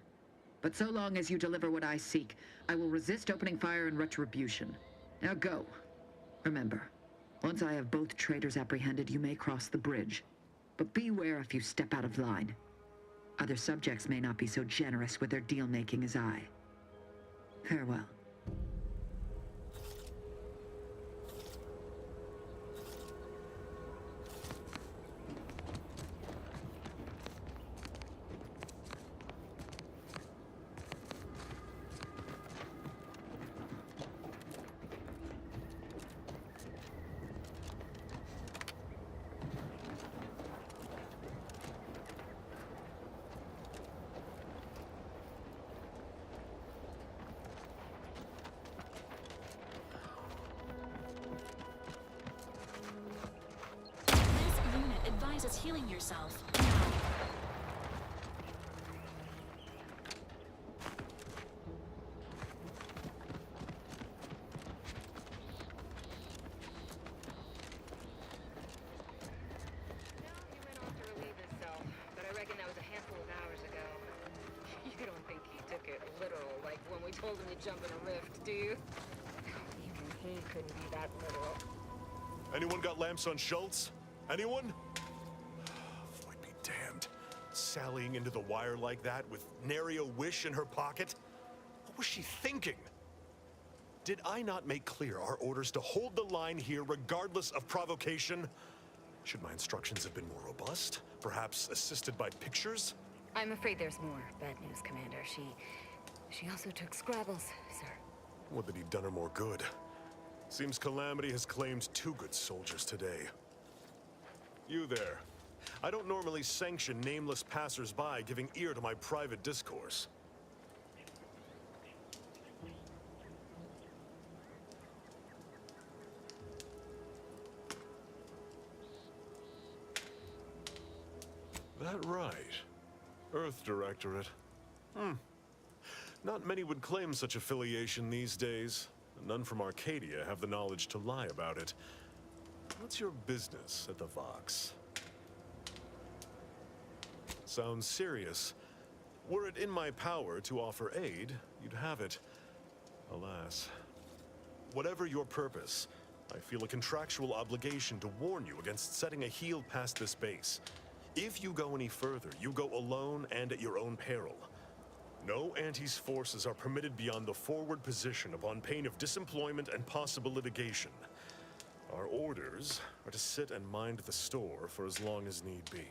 S12: But so long as you deliver what I seek, I will resist opening fire in retribution. Now go. Remember, once I have both traitors apprehended, you may cross the bridge. But beware if you step out of line. Other subjects may not be so generous with their deal-making as I. Farewell.
S19: Advises healing yourself.
S10: But I reckon that was a handful of hours ago. You don't think he took it literal, like when we told him to jump in a rift, do you? Even he couldn't be that literal.
S3: Anyone got lamps on Schultz? Anyone? Floyd be damned. Sallying into the wire like that with nary a wish in her pocket? What was she thinking? Did I not make clear our orders to hold the line here regardless of provocation? Should my instructions have been more robust? Perhaps assisted by pictures?
S10: I'm afraid there's more bad news, Commander. She also took Scrabbles, sir.
S3: Would that he'd done her more good. Seems Calamity has claimed 2 good soldiers today. You there. I don't normally sanction nameless passers-by giving ear to my private discourse. That right. Earth Directorate. Not many would claim such affiliation these days. None from Arcadia have the knowledge to lie about it. What's your business at the Vox? Sounds serious. Were it in my power to offer aid, you'd have it. Alas. Whatever your purpose, I feel a contractual obligation to warn you against setting a heel past this base. If you go any further, you go alone and at your own peril. No Anti's forces are permitted beyond the forward position upon pain of disemployment and possible litigation. Our orders are to sit and mind the store for as long as need be.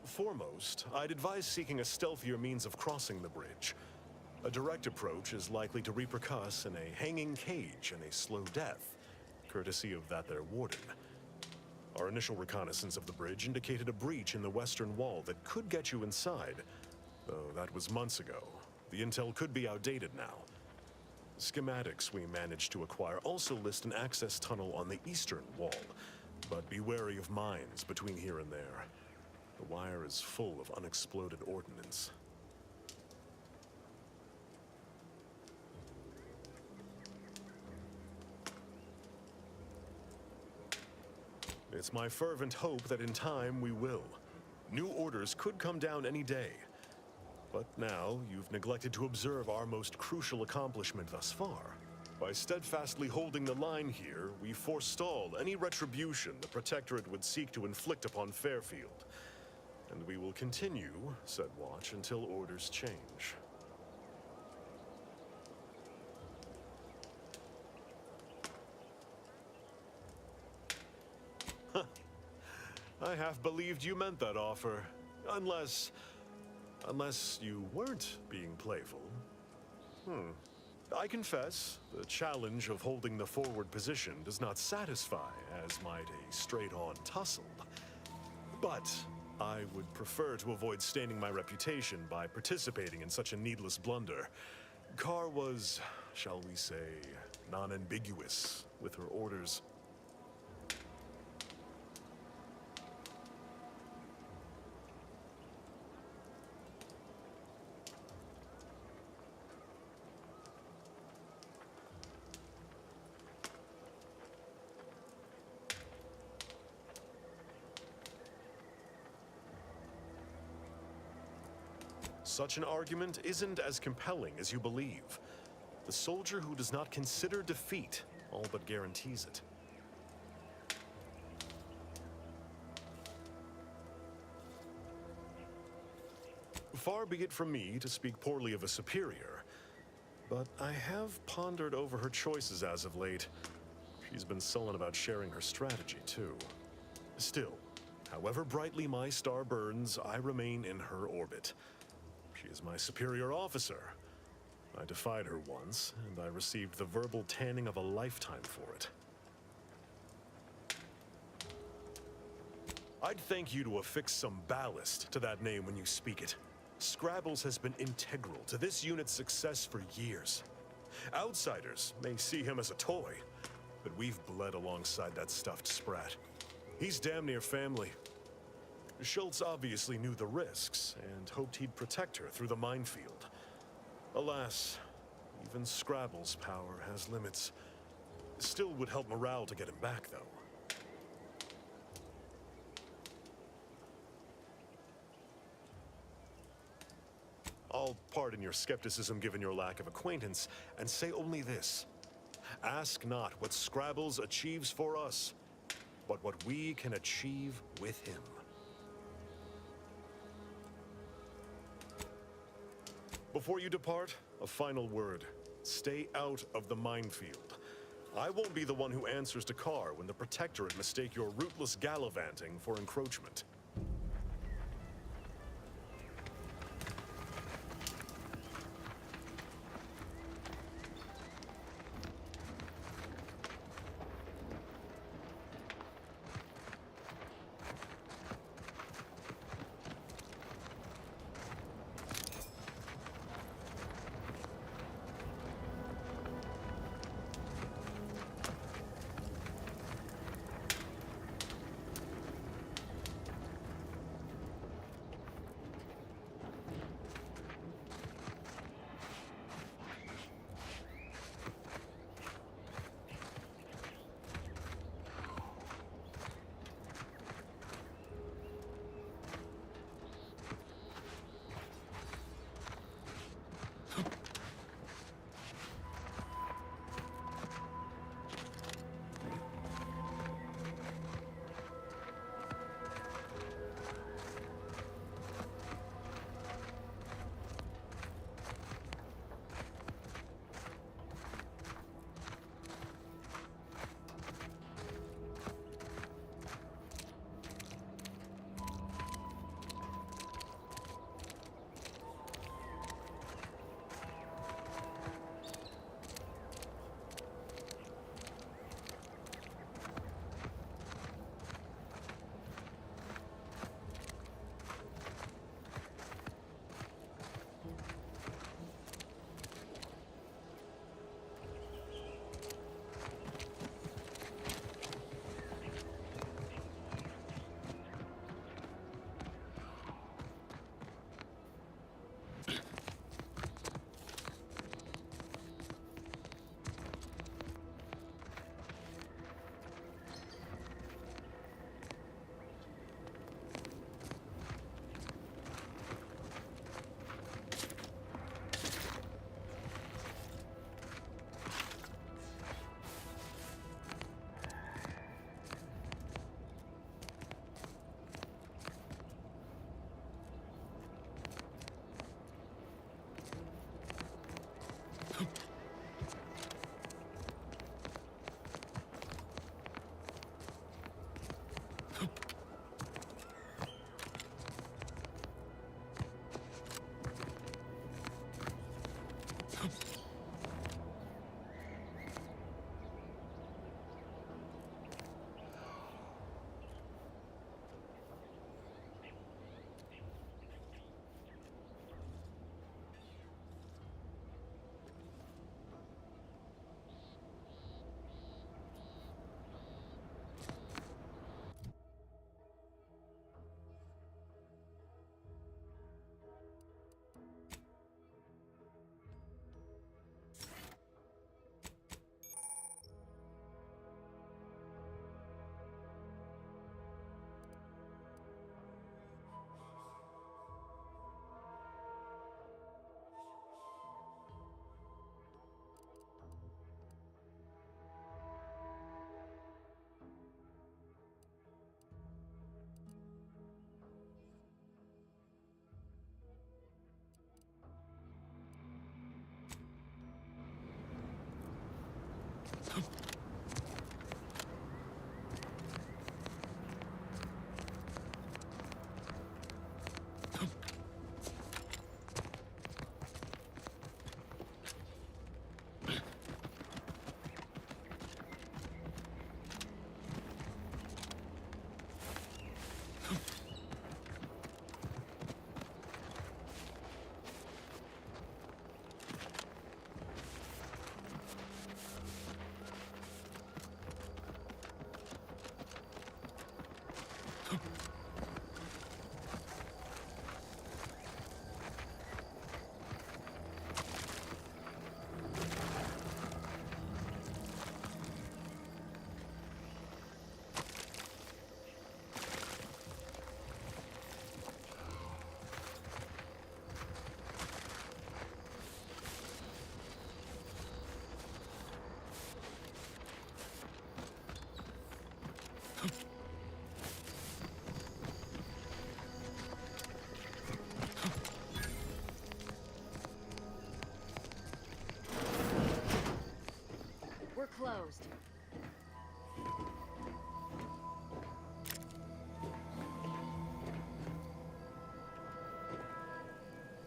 S3: Foremost, I'd advise seeking a stealthier means of crossing the bridge. A direct approach is likely to repercuss in a hanging cage and a slow death, courtesy of that there warden. Our initial reconnaissance of the bridge indicated a breach in the western wall that could get you inside, though that was months ago. The intel could be outdated now. Schematics we managed to acquire also list an access tunnel on the eastern wall, but be wary of mines between here and there. The wire is full of unexploded ordnance. It's my fervent hope that in time we will. New orders could come down any day. But now you've neglected to observe our most crucial accomplishment thus far. By steadfastly holding the line here, we forestall any retribution the Protectorate would seek to inflict upon Fairfield. And we will continue said watch until orders change. Huh. I half believed you meant that offer. Unless you weren't being playful. I confess, the challenge of holding the forward position does not satisfy as might a straight-on tussle. But I would prefer to avoid staining my reputation by participating in such a needless blunder. Carr was, shall we say, non-ambiguous with her orders. Such an argument isn't as compelling as you believe. The soldier who does not consider defeat all but guarantees it. Far be it from me to speak poorly of a superior, but I have pondered over her choices as of late. She's been sullen about sharing her strategy, too. Still, however brightly my star burns, I remain in her orbit. She is my superior officer. I defied her once, and I received the verbal tanning of a lifetime for it. I'd thank you to affix some ballast to that name when you speak it. Scrabbles has been integral to this unit's success for years. Outsiders may see him as a toy, but we've bled alongside that stuffed sprat. He's damn near family. Schultz obviously knew the risks and hoped he'd protect her through the minefield. Alas, even Scrabble's power has limits. Still would help morale to get him back, though. I'll pardon your skepticism given your lack of acquaintance, and say only this. Ask not what Scrabbles achieves for us, but what we can achieve with him. Before you depart, a final word. Stay out of the minefield. I won't be the one who answers to Carr when the Protectorate mistake your rootless gallivanting for encroachment.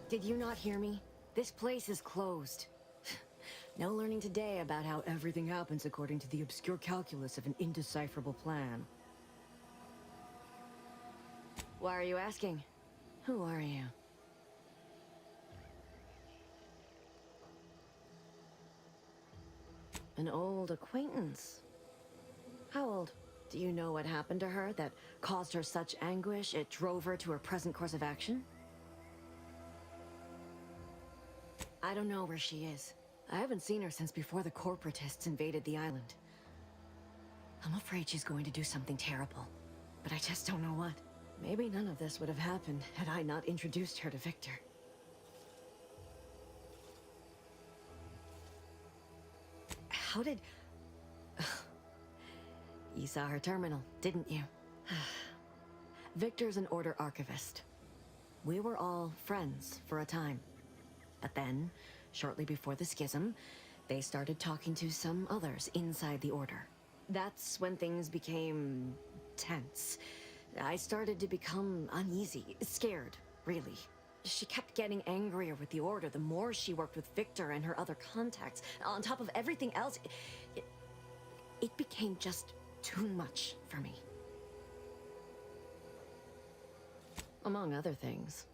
S13: Did you not hear me? This place is closed. No learning today about how everything happens according to the obscure calculus of an indecipherable plan. Why are you asking? Who are you? An old acquaintance. How old? Do you know what happened to her that caused her such anguish it drove her to her present course of action? I don't know where she is. I haven't seen her since before the corporatists invaded the island. I'm afraid she's going to do something terrible, but I just don't know what. Maybe none of this would have happened had I not introduced her to Victor. How did... You saw her terminal, didn't you? Victor's an Order archivist. We were all friends for a time. But then, shortly before the schism, they started talking to some others inside the Order. That's when things became tense. I started to become uneasy, scared, really. She kept getting angrier with the Order the more she worked with Victor and her other contacts. On top of everything else, it became just too much for me. Among other things,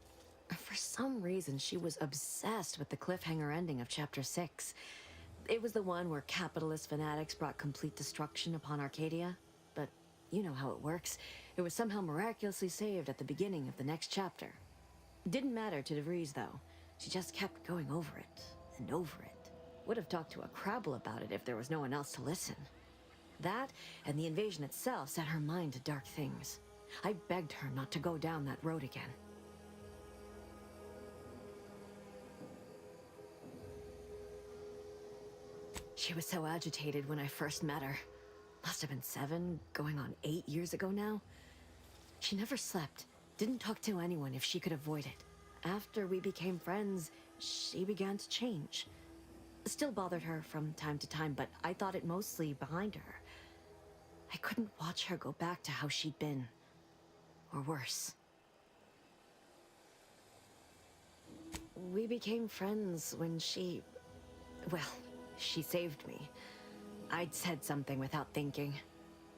S13: for some reason she was obsessed with the cliffhanger ending of Chapter 6. It was the one where capitalist fanatics brought complete destruction upon Arcadia. But you know how it works. It was somehow miraculously saved at the beginning of the next chapter. Didn't matter to DeVries, though. She just kept going over it and over it. Would have talked to a Crabble about it if there was no one else to listen. That, and the invasion itself, set her mind to dark things. I begged her not to go down that road again. She was so agitated when I first met her. Must have been 7, going on 8 years ago now. She never slept, didn't talk to anyone if she could avoid it. After we became friends, she began to change. Still bothered her from time to time, but I thought it mostly behind her. I couldn't watch her go back to how she'd been. Or worse. We became friends when she... well, she saved me. I'd said something without thinking.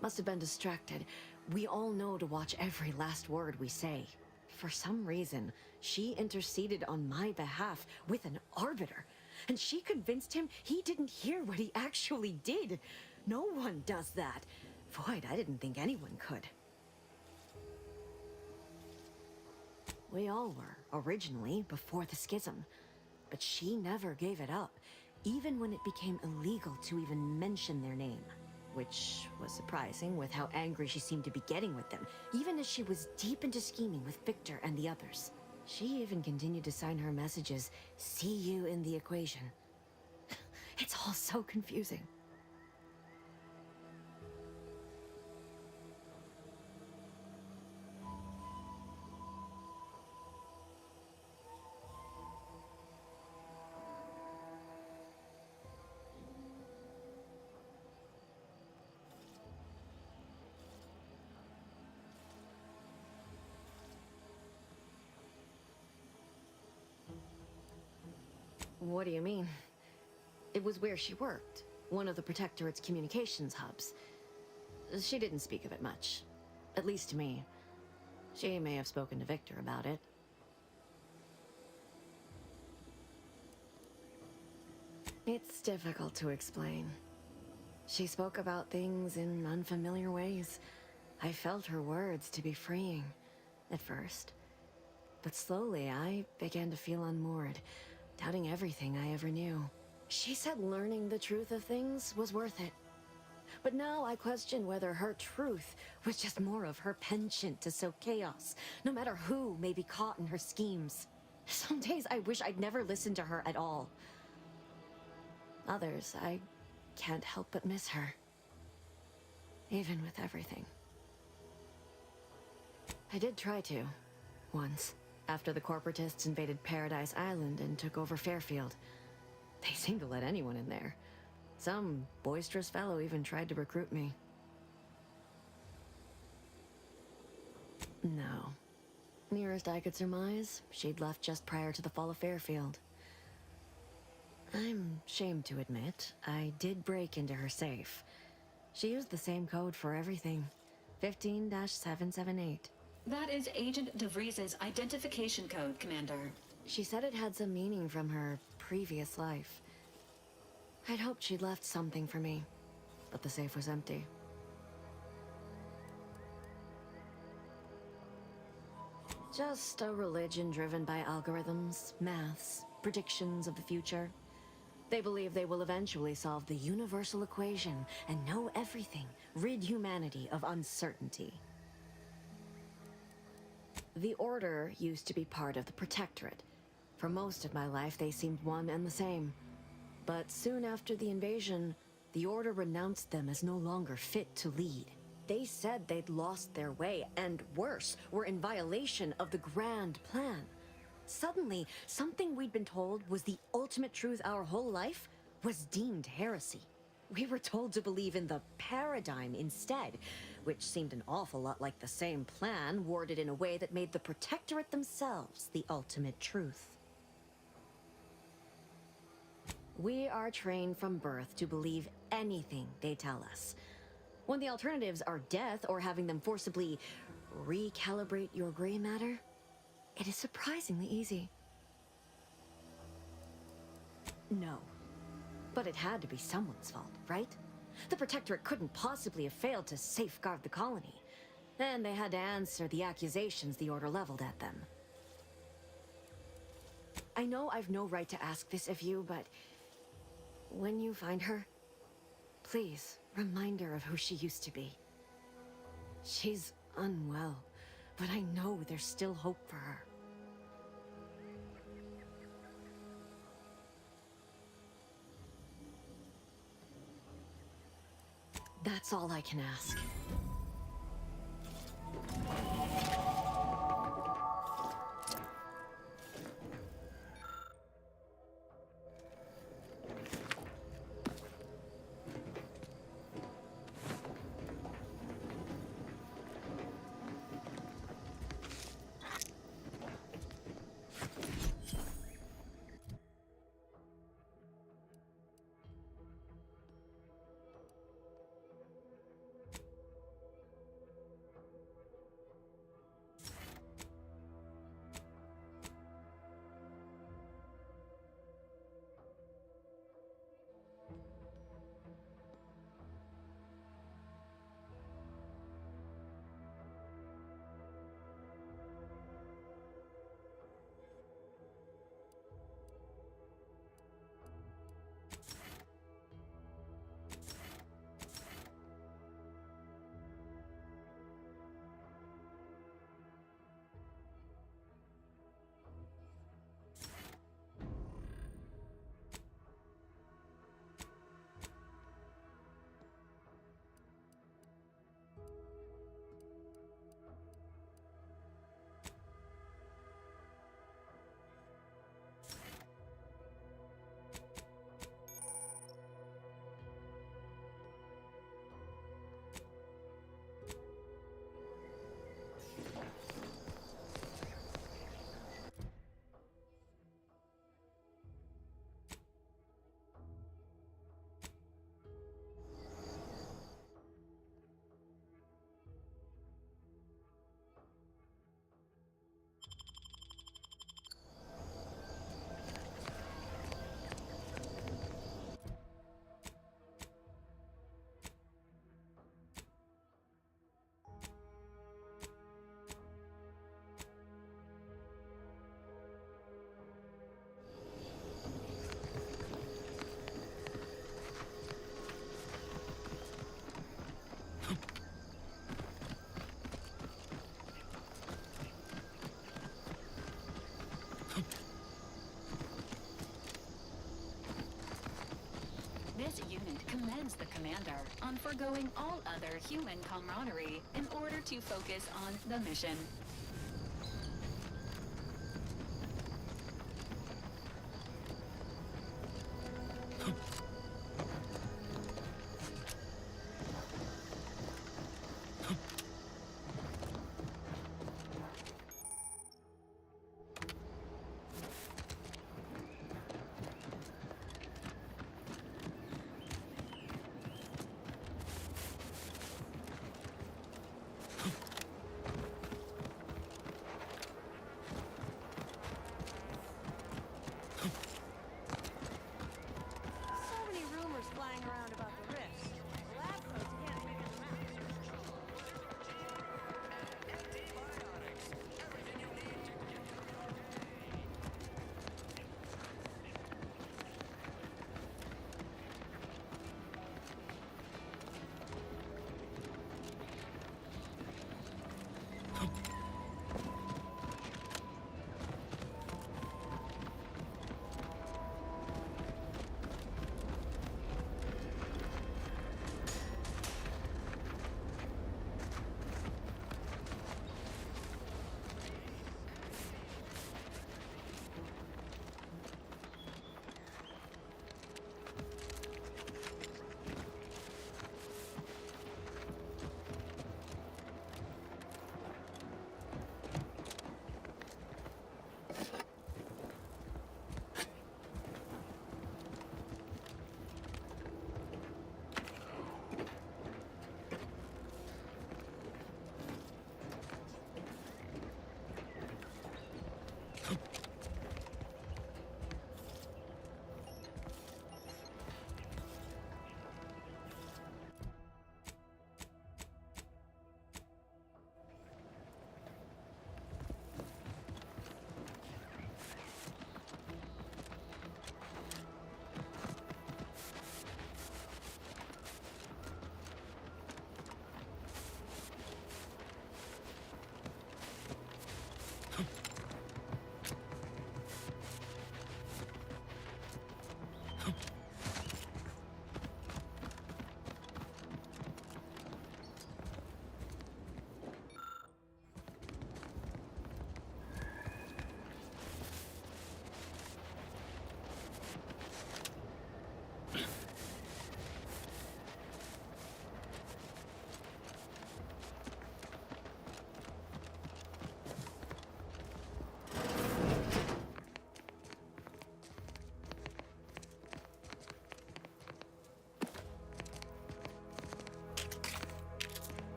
S13: Must have been distracted. We all know to watch every last word we say. For some reason, she interceded on my behalf with an arbiter. And she convinced him he didn't hear what he actually did. No one does that. Void, I didn't think anyone could. We all were, originally, before the schism. But she never gave it up, even when it became illegal to even mention their name. Which was surprising with how angry she seemed to be getting with them, even as she was deep into scheming with Victor and the others. She even continued to sign her messages, "See you in the equation." It's all so confusing. What do you mean? It was where she worked, one of the Protectorate's communications hubs. She didn't speak of it much, at least to me. She may have spoken to Victor about it. It's difficult to explain. She spoke about things in unfamiliar ways. I felt her words to be freeing, at first. But slowly, I began to feel unmoored, doubting everything I ever knew. She said learning the truth of things was worth it. But now I question whether her truth was just more of her penchant to sow chaos, no matter who may be caught in her schemes. Some days I wish I'd never listened to her at all. Others, I can't help but miss her. Even with everything. I did try to, once. After the corporatists invaded Paradise Island and took over Fairfield. They seemed to let anyone in there. Some boisterous fellow even tried to recruit me. No. Nearest I could surmise, she'd left just prior to the fall of Fairfield. I'm ashamed to admit, I did break into her safe. She used the same code for everything. 15-778.
S19: That is Agent DeVries's identification code, Commander.
S13: She said it had some meaning from her previous life. I'd hoped she'd left something for me, but the safe was empty. Just a religion driven by algorithms, maths, predictions of the future. They believe they will eventually solve the universal equation and know everything, rid humanity of uncertainty. The Order used to be part of the Protectorate. For most of my life, they seemed one and the same. But soon after the invasion, the Order renounced them as no longer fit to lead. They said they'd lost their way, and worse, were in violation of the grand plan. Suddenly, something we'd been told was the ultimate truth our whole life was deemed heresy. We were told to believe in the paradigm instead, which seemed an awful lot like the same plan, worded in a way that made the Protectorate themselves the ultimate truth. We are trained from birth to believe anything they tell us. When the alternatives are death or having them forcibly recalibrate your gray matter, it is surprisingly easy. No. But it had to be someone's fault, right? The Protectorate couldn't possibly have failed to safeguard the colony. And they had to answer the accusations the Order leveled at them. I know I've no right to ask this of you, but when you find her, please remind her of who she used to be. She's unwell, but I know there's still hope for her. That's all I can ask.
S19: This unit commends the commander on forgoing all other human camaraderie in order to focus on the mission.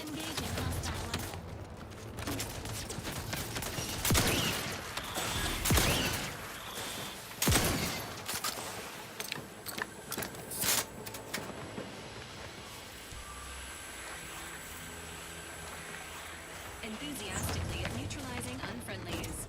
S19: Engaging hostile rifle. Enthusiastically neutralizing unfriendlies.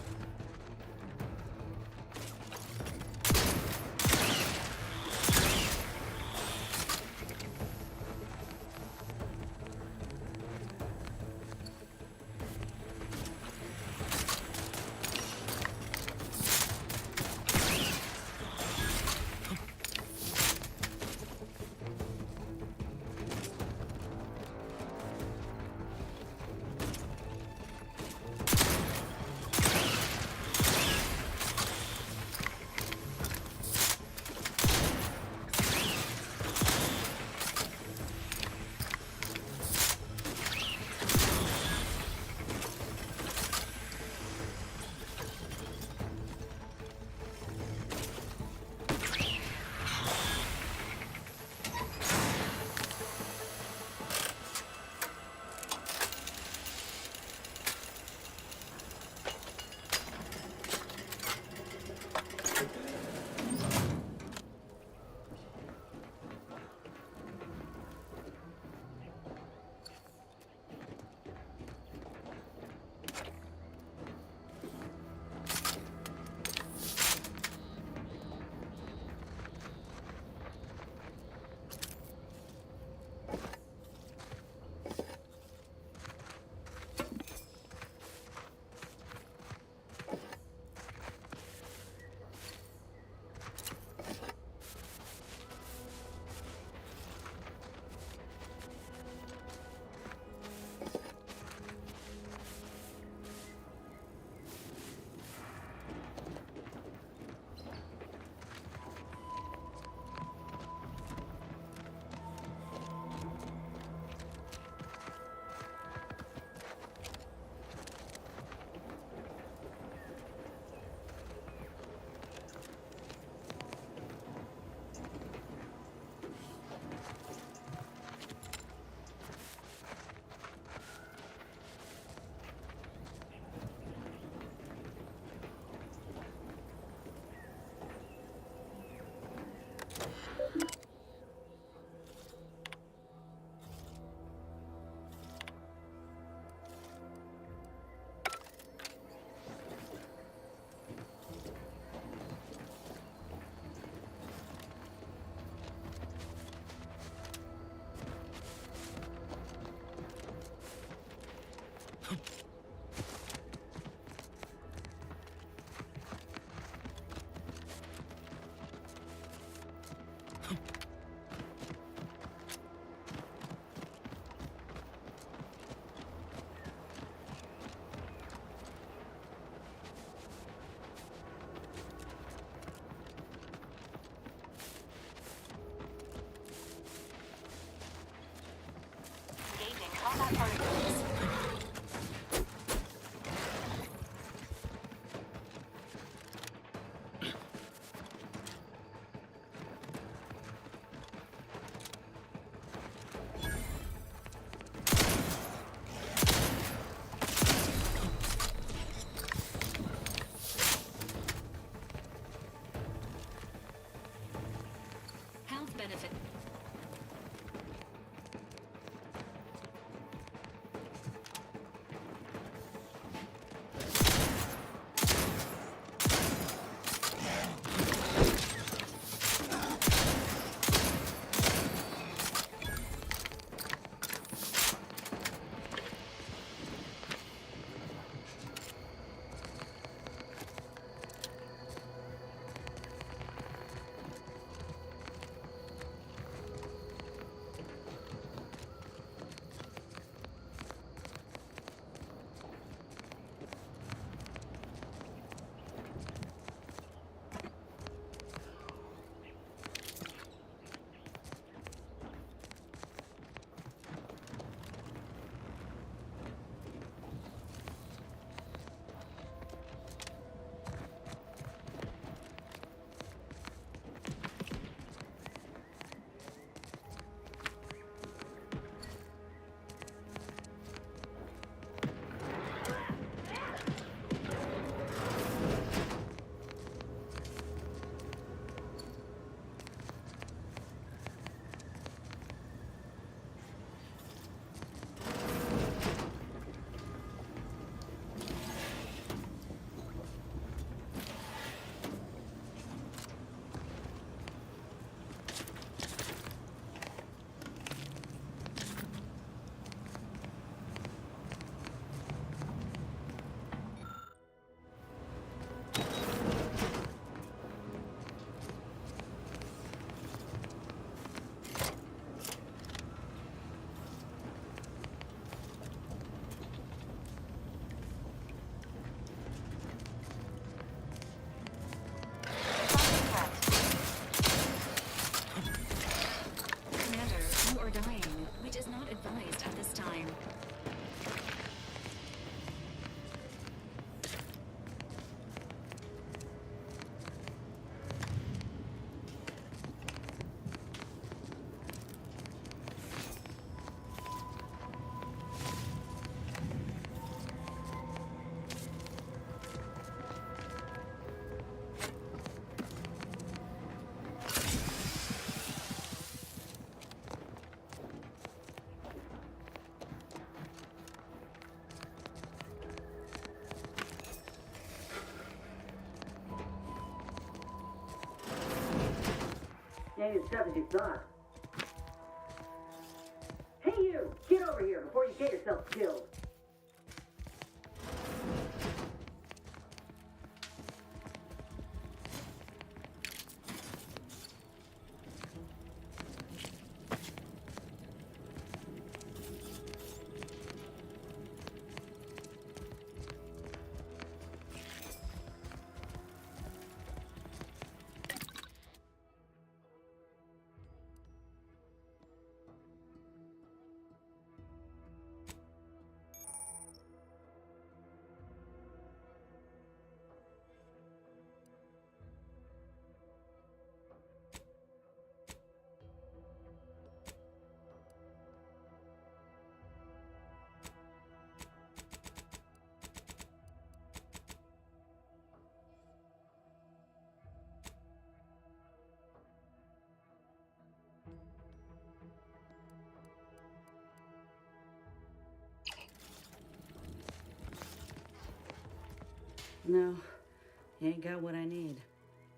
S15: Combat particles.
S19: Health benefit.
S15: tough as you thought. Hey you! Get over here before you get yourself killed.
S16: No, you ain't got what I need.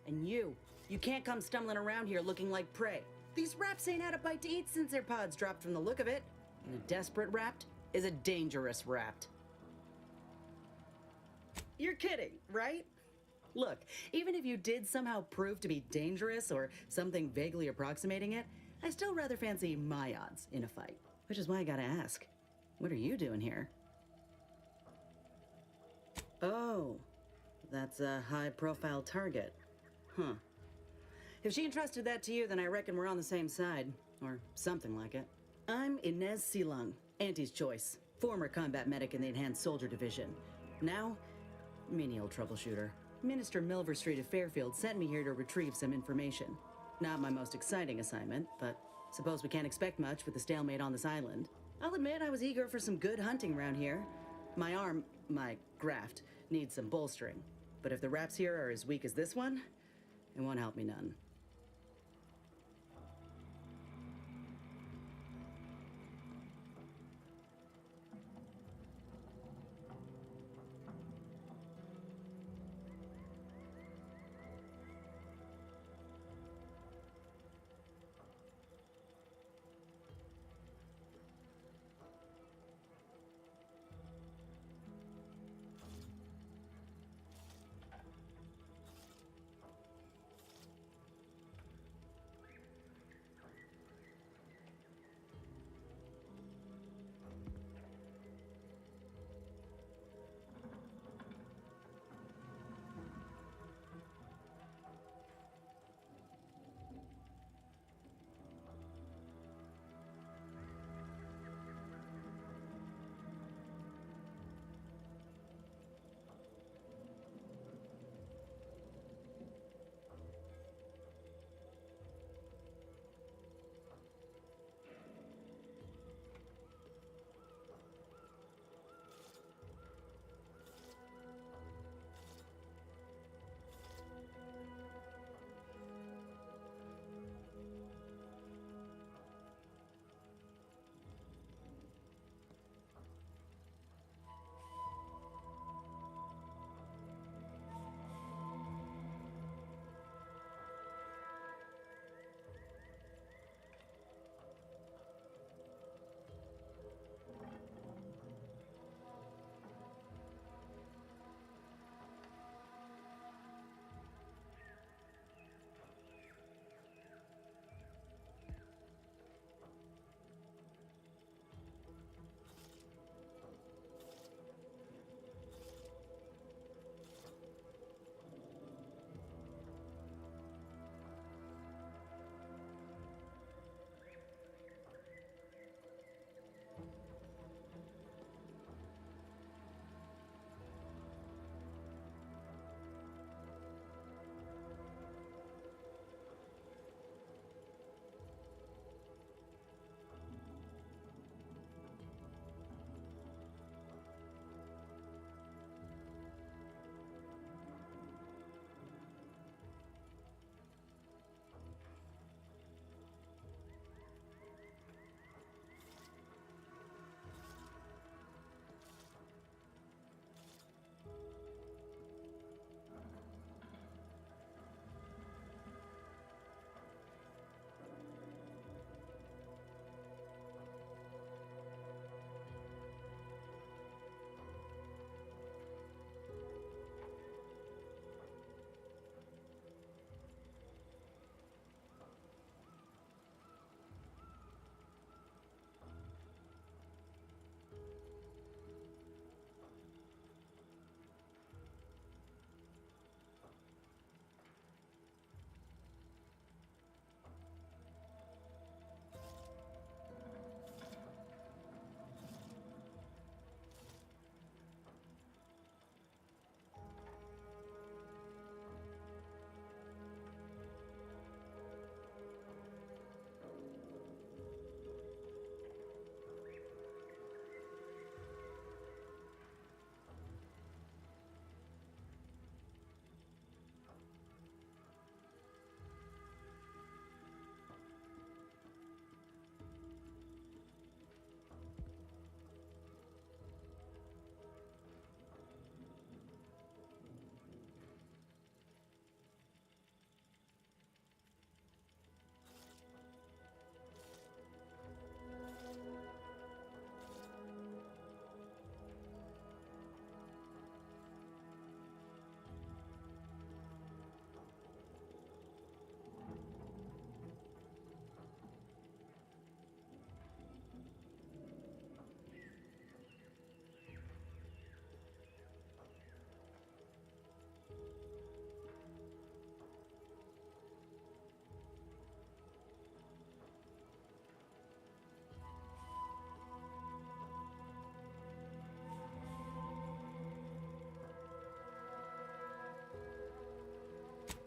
S16: And you can't come stumbling around here looking like prey. These raps ain't had a bite to eat since their pods dropped from the look of it. And a desperate rapt is a dangerous rapt. You're kidding, right? Look, even if you did somehow prove to be dangerous or something vaguely approximating it, I still rather fancy my odds in a fight. Which is why I gotta ask, what are you doing here? Oh, that's a high-profile target. Huh. If she entrusted that to you, then I reckon we're on the same side. Or something like it. I'm Inez Silung, Auntie's choice. Former combat medic in the Enhanced Soldier Division. Now, menial troubleshooter. Minister Milver Street of Fairfield sent me here to retrieve some information. Not my most exciting assignment, but suppose we can't expect much with the stalemate on this island. I'll admit I was eager for some good hunting around here. My arm, my graft, needs some bolstering. But if the raps here are as weak as this one, it won't help me none.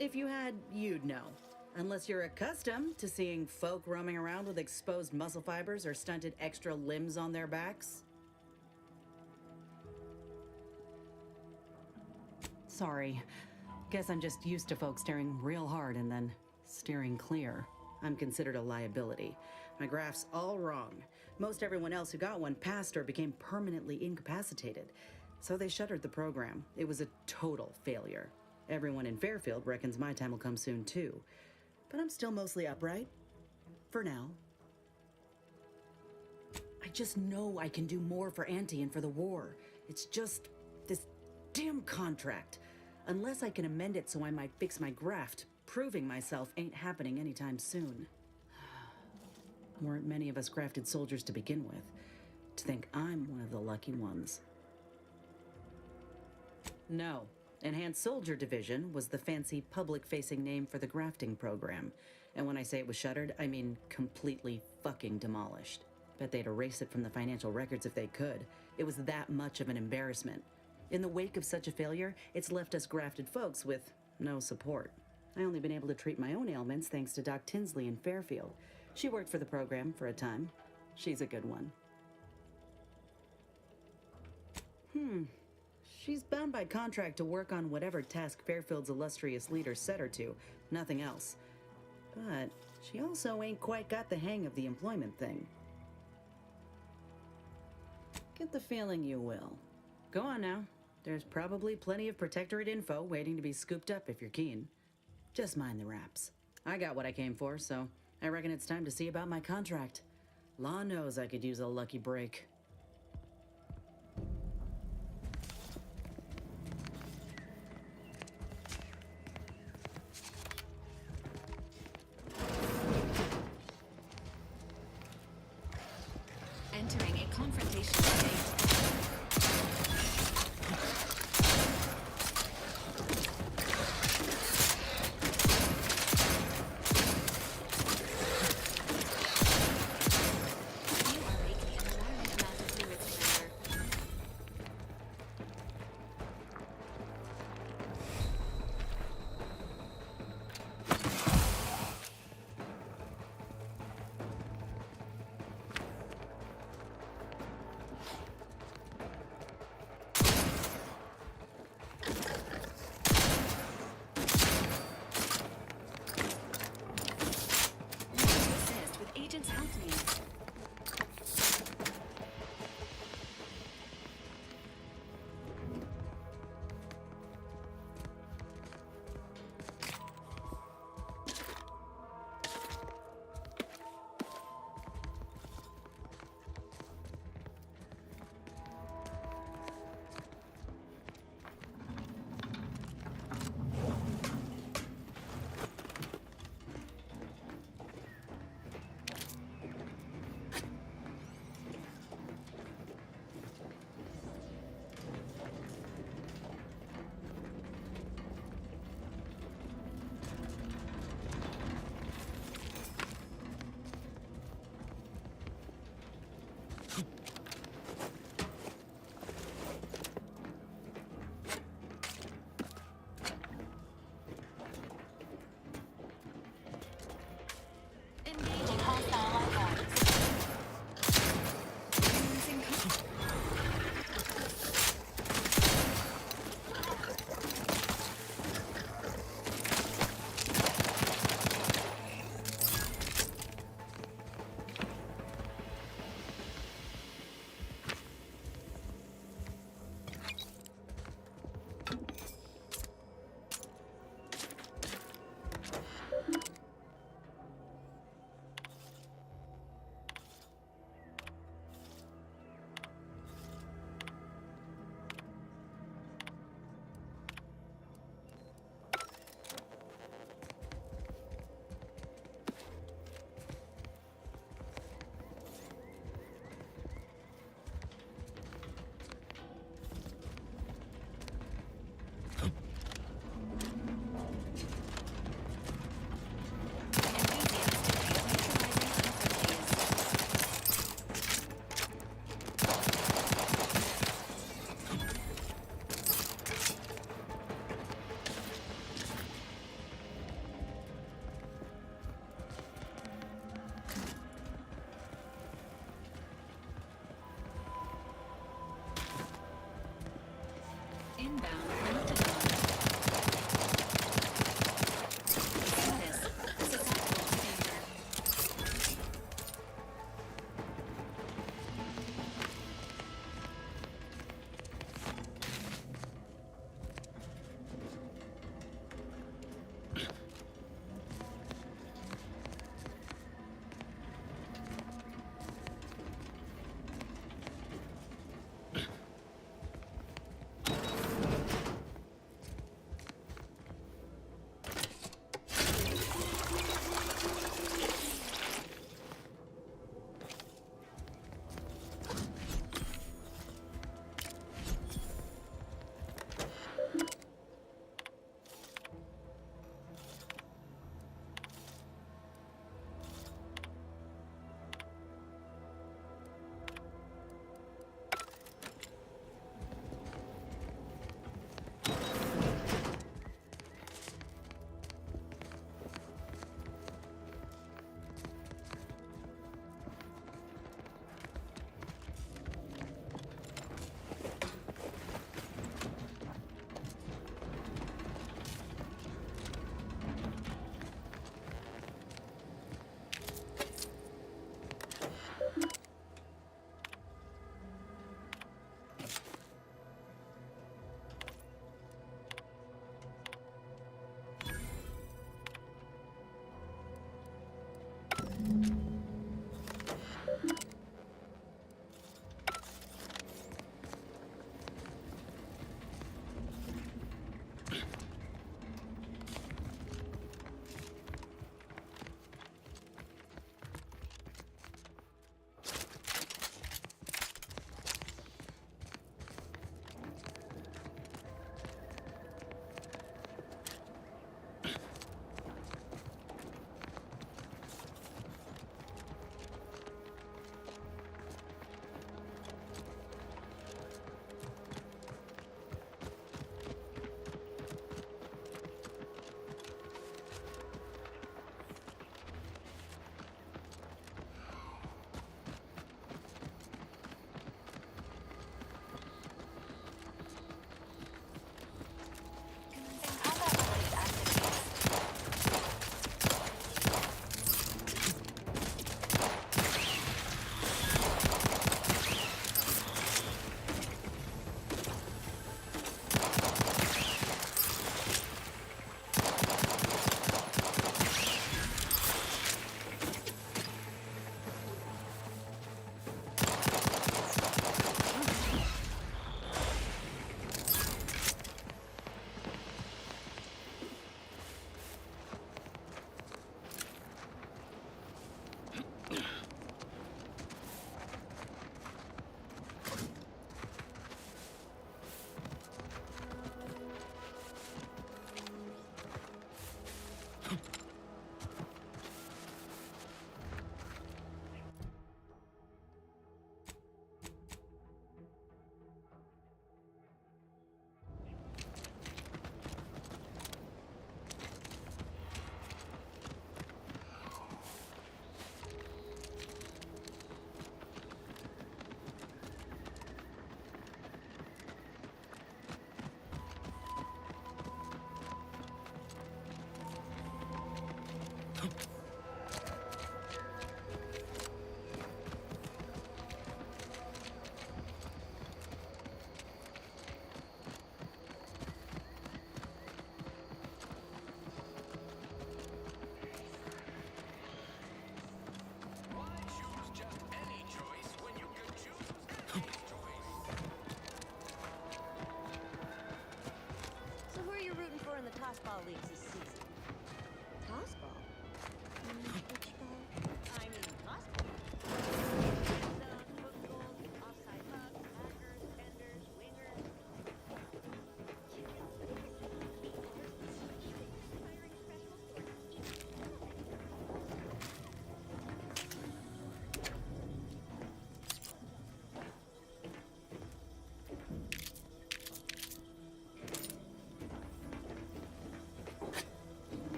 S16: If you had, you'd know. Unless you're accustomed to seeing folk roaming around with exposed muscle fibers or stunted extra limbs on their backs. Sorry. Guess I'm just used to folks staring real hard and then steering clear. I'm considered a liability. My graph's all wrong. Most everyone else who got one passed or became permanently incapacitated. So they shuttered the program. It was a total failure. Everyone in Fairfield reckons my time will come soon too. But I'm still mostly upright. For now. I just know I can do more for Auntie and for the war. It's just this damn contract. Unless I can amend it so I might fix my graft, proving myself ain't happening anytime soon. Weren't many of us grafted soldiers to begin with. To think I'm one of the lucky ones. No. Enhanced Soldier Division was the fancy public-facing name for the grafting program. And when I say it was shuttered, I mean completely fucking demolished. Bet they'd erase it from the financial records if they could. It was that much of an embarrassment. In the wake of such a failure, it's left us grafted folks with no support. I only been able to treat my own ailments thanks to Doc Tinsley in Fairfield. She worked for the program for a time. She's a good one. She's bound by contract to work on whatever task Fairfield's illustrious leader set her to, nothing else. But she also ain't quite got the hang of the employment thing. Get the feeling you will. Go on now. There's probably plenty of Protectorate info waiting to be scooped up if you're keen. Just mind the raps. I got what I came for, so I reckon it's time to see about my contract. Law knows I could use a lucky break.
S19: Entering a confrontation state.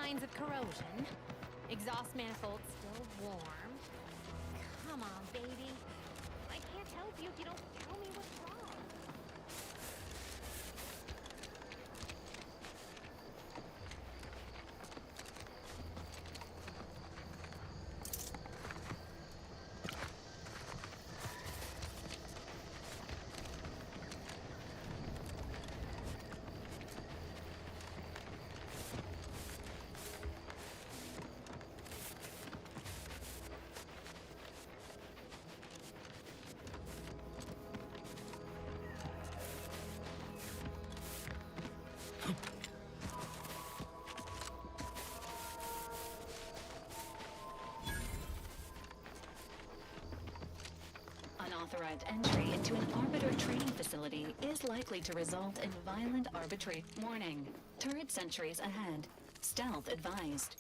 S24: signs of corrosion. Exhaust manifold still warm. Come on, baby. I can't help you if you don't tell me what's wrong.
S19: Unauthorized entry into an arbiter training facility is likely to result in violent arbitration. Warning. Turret sentries ahead. Stealth advised.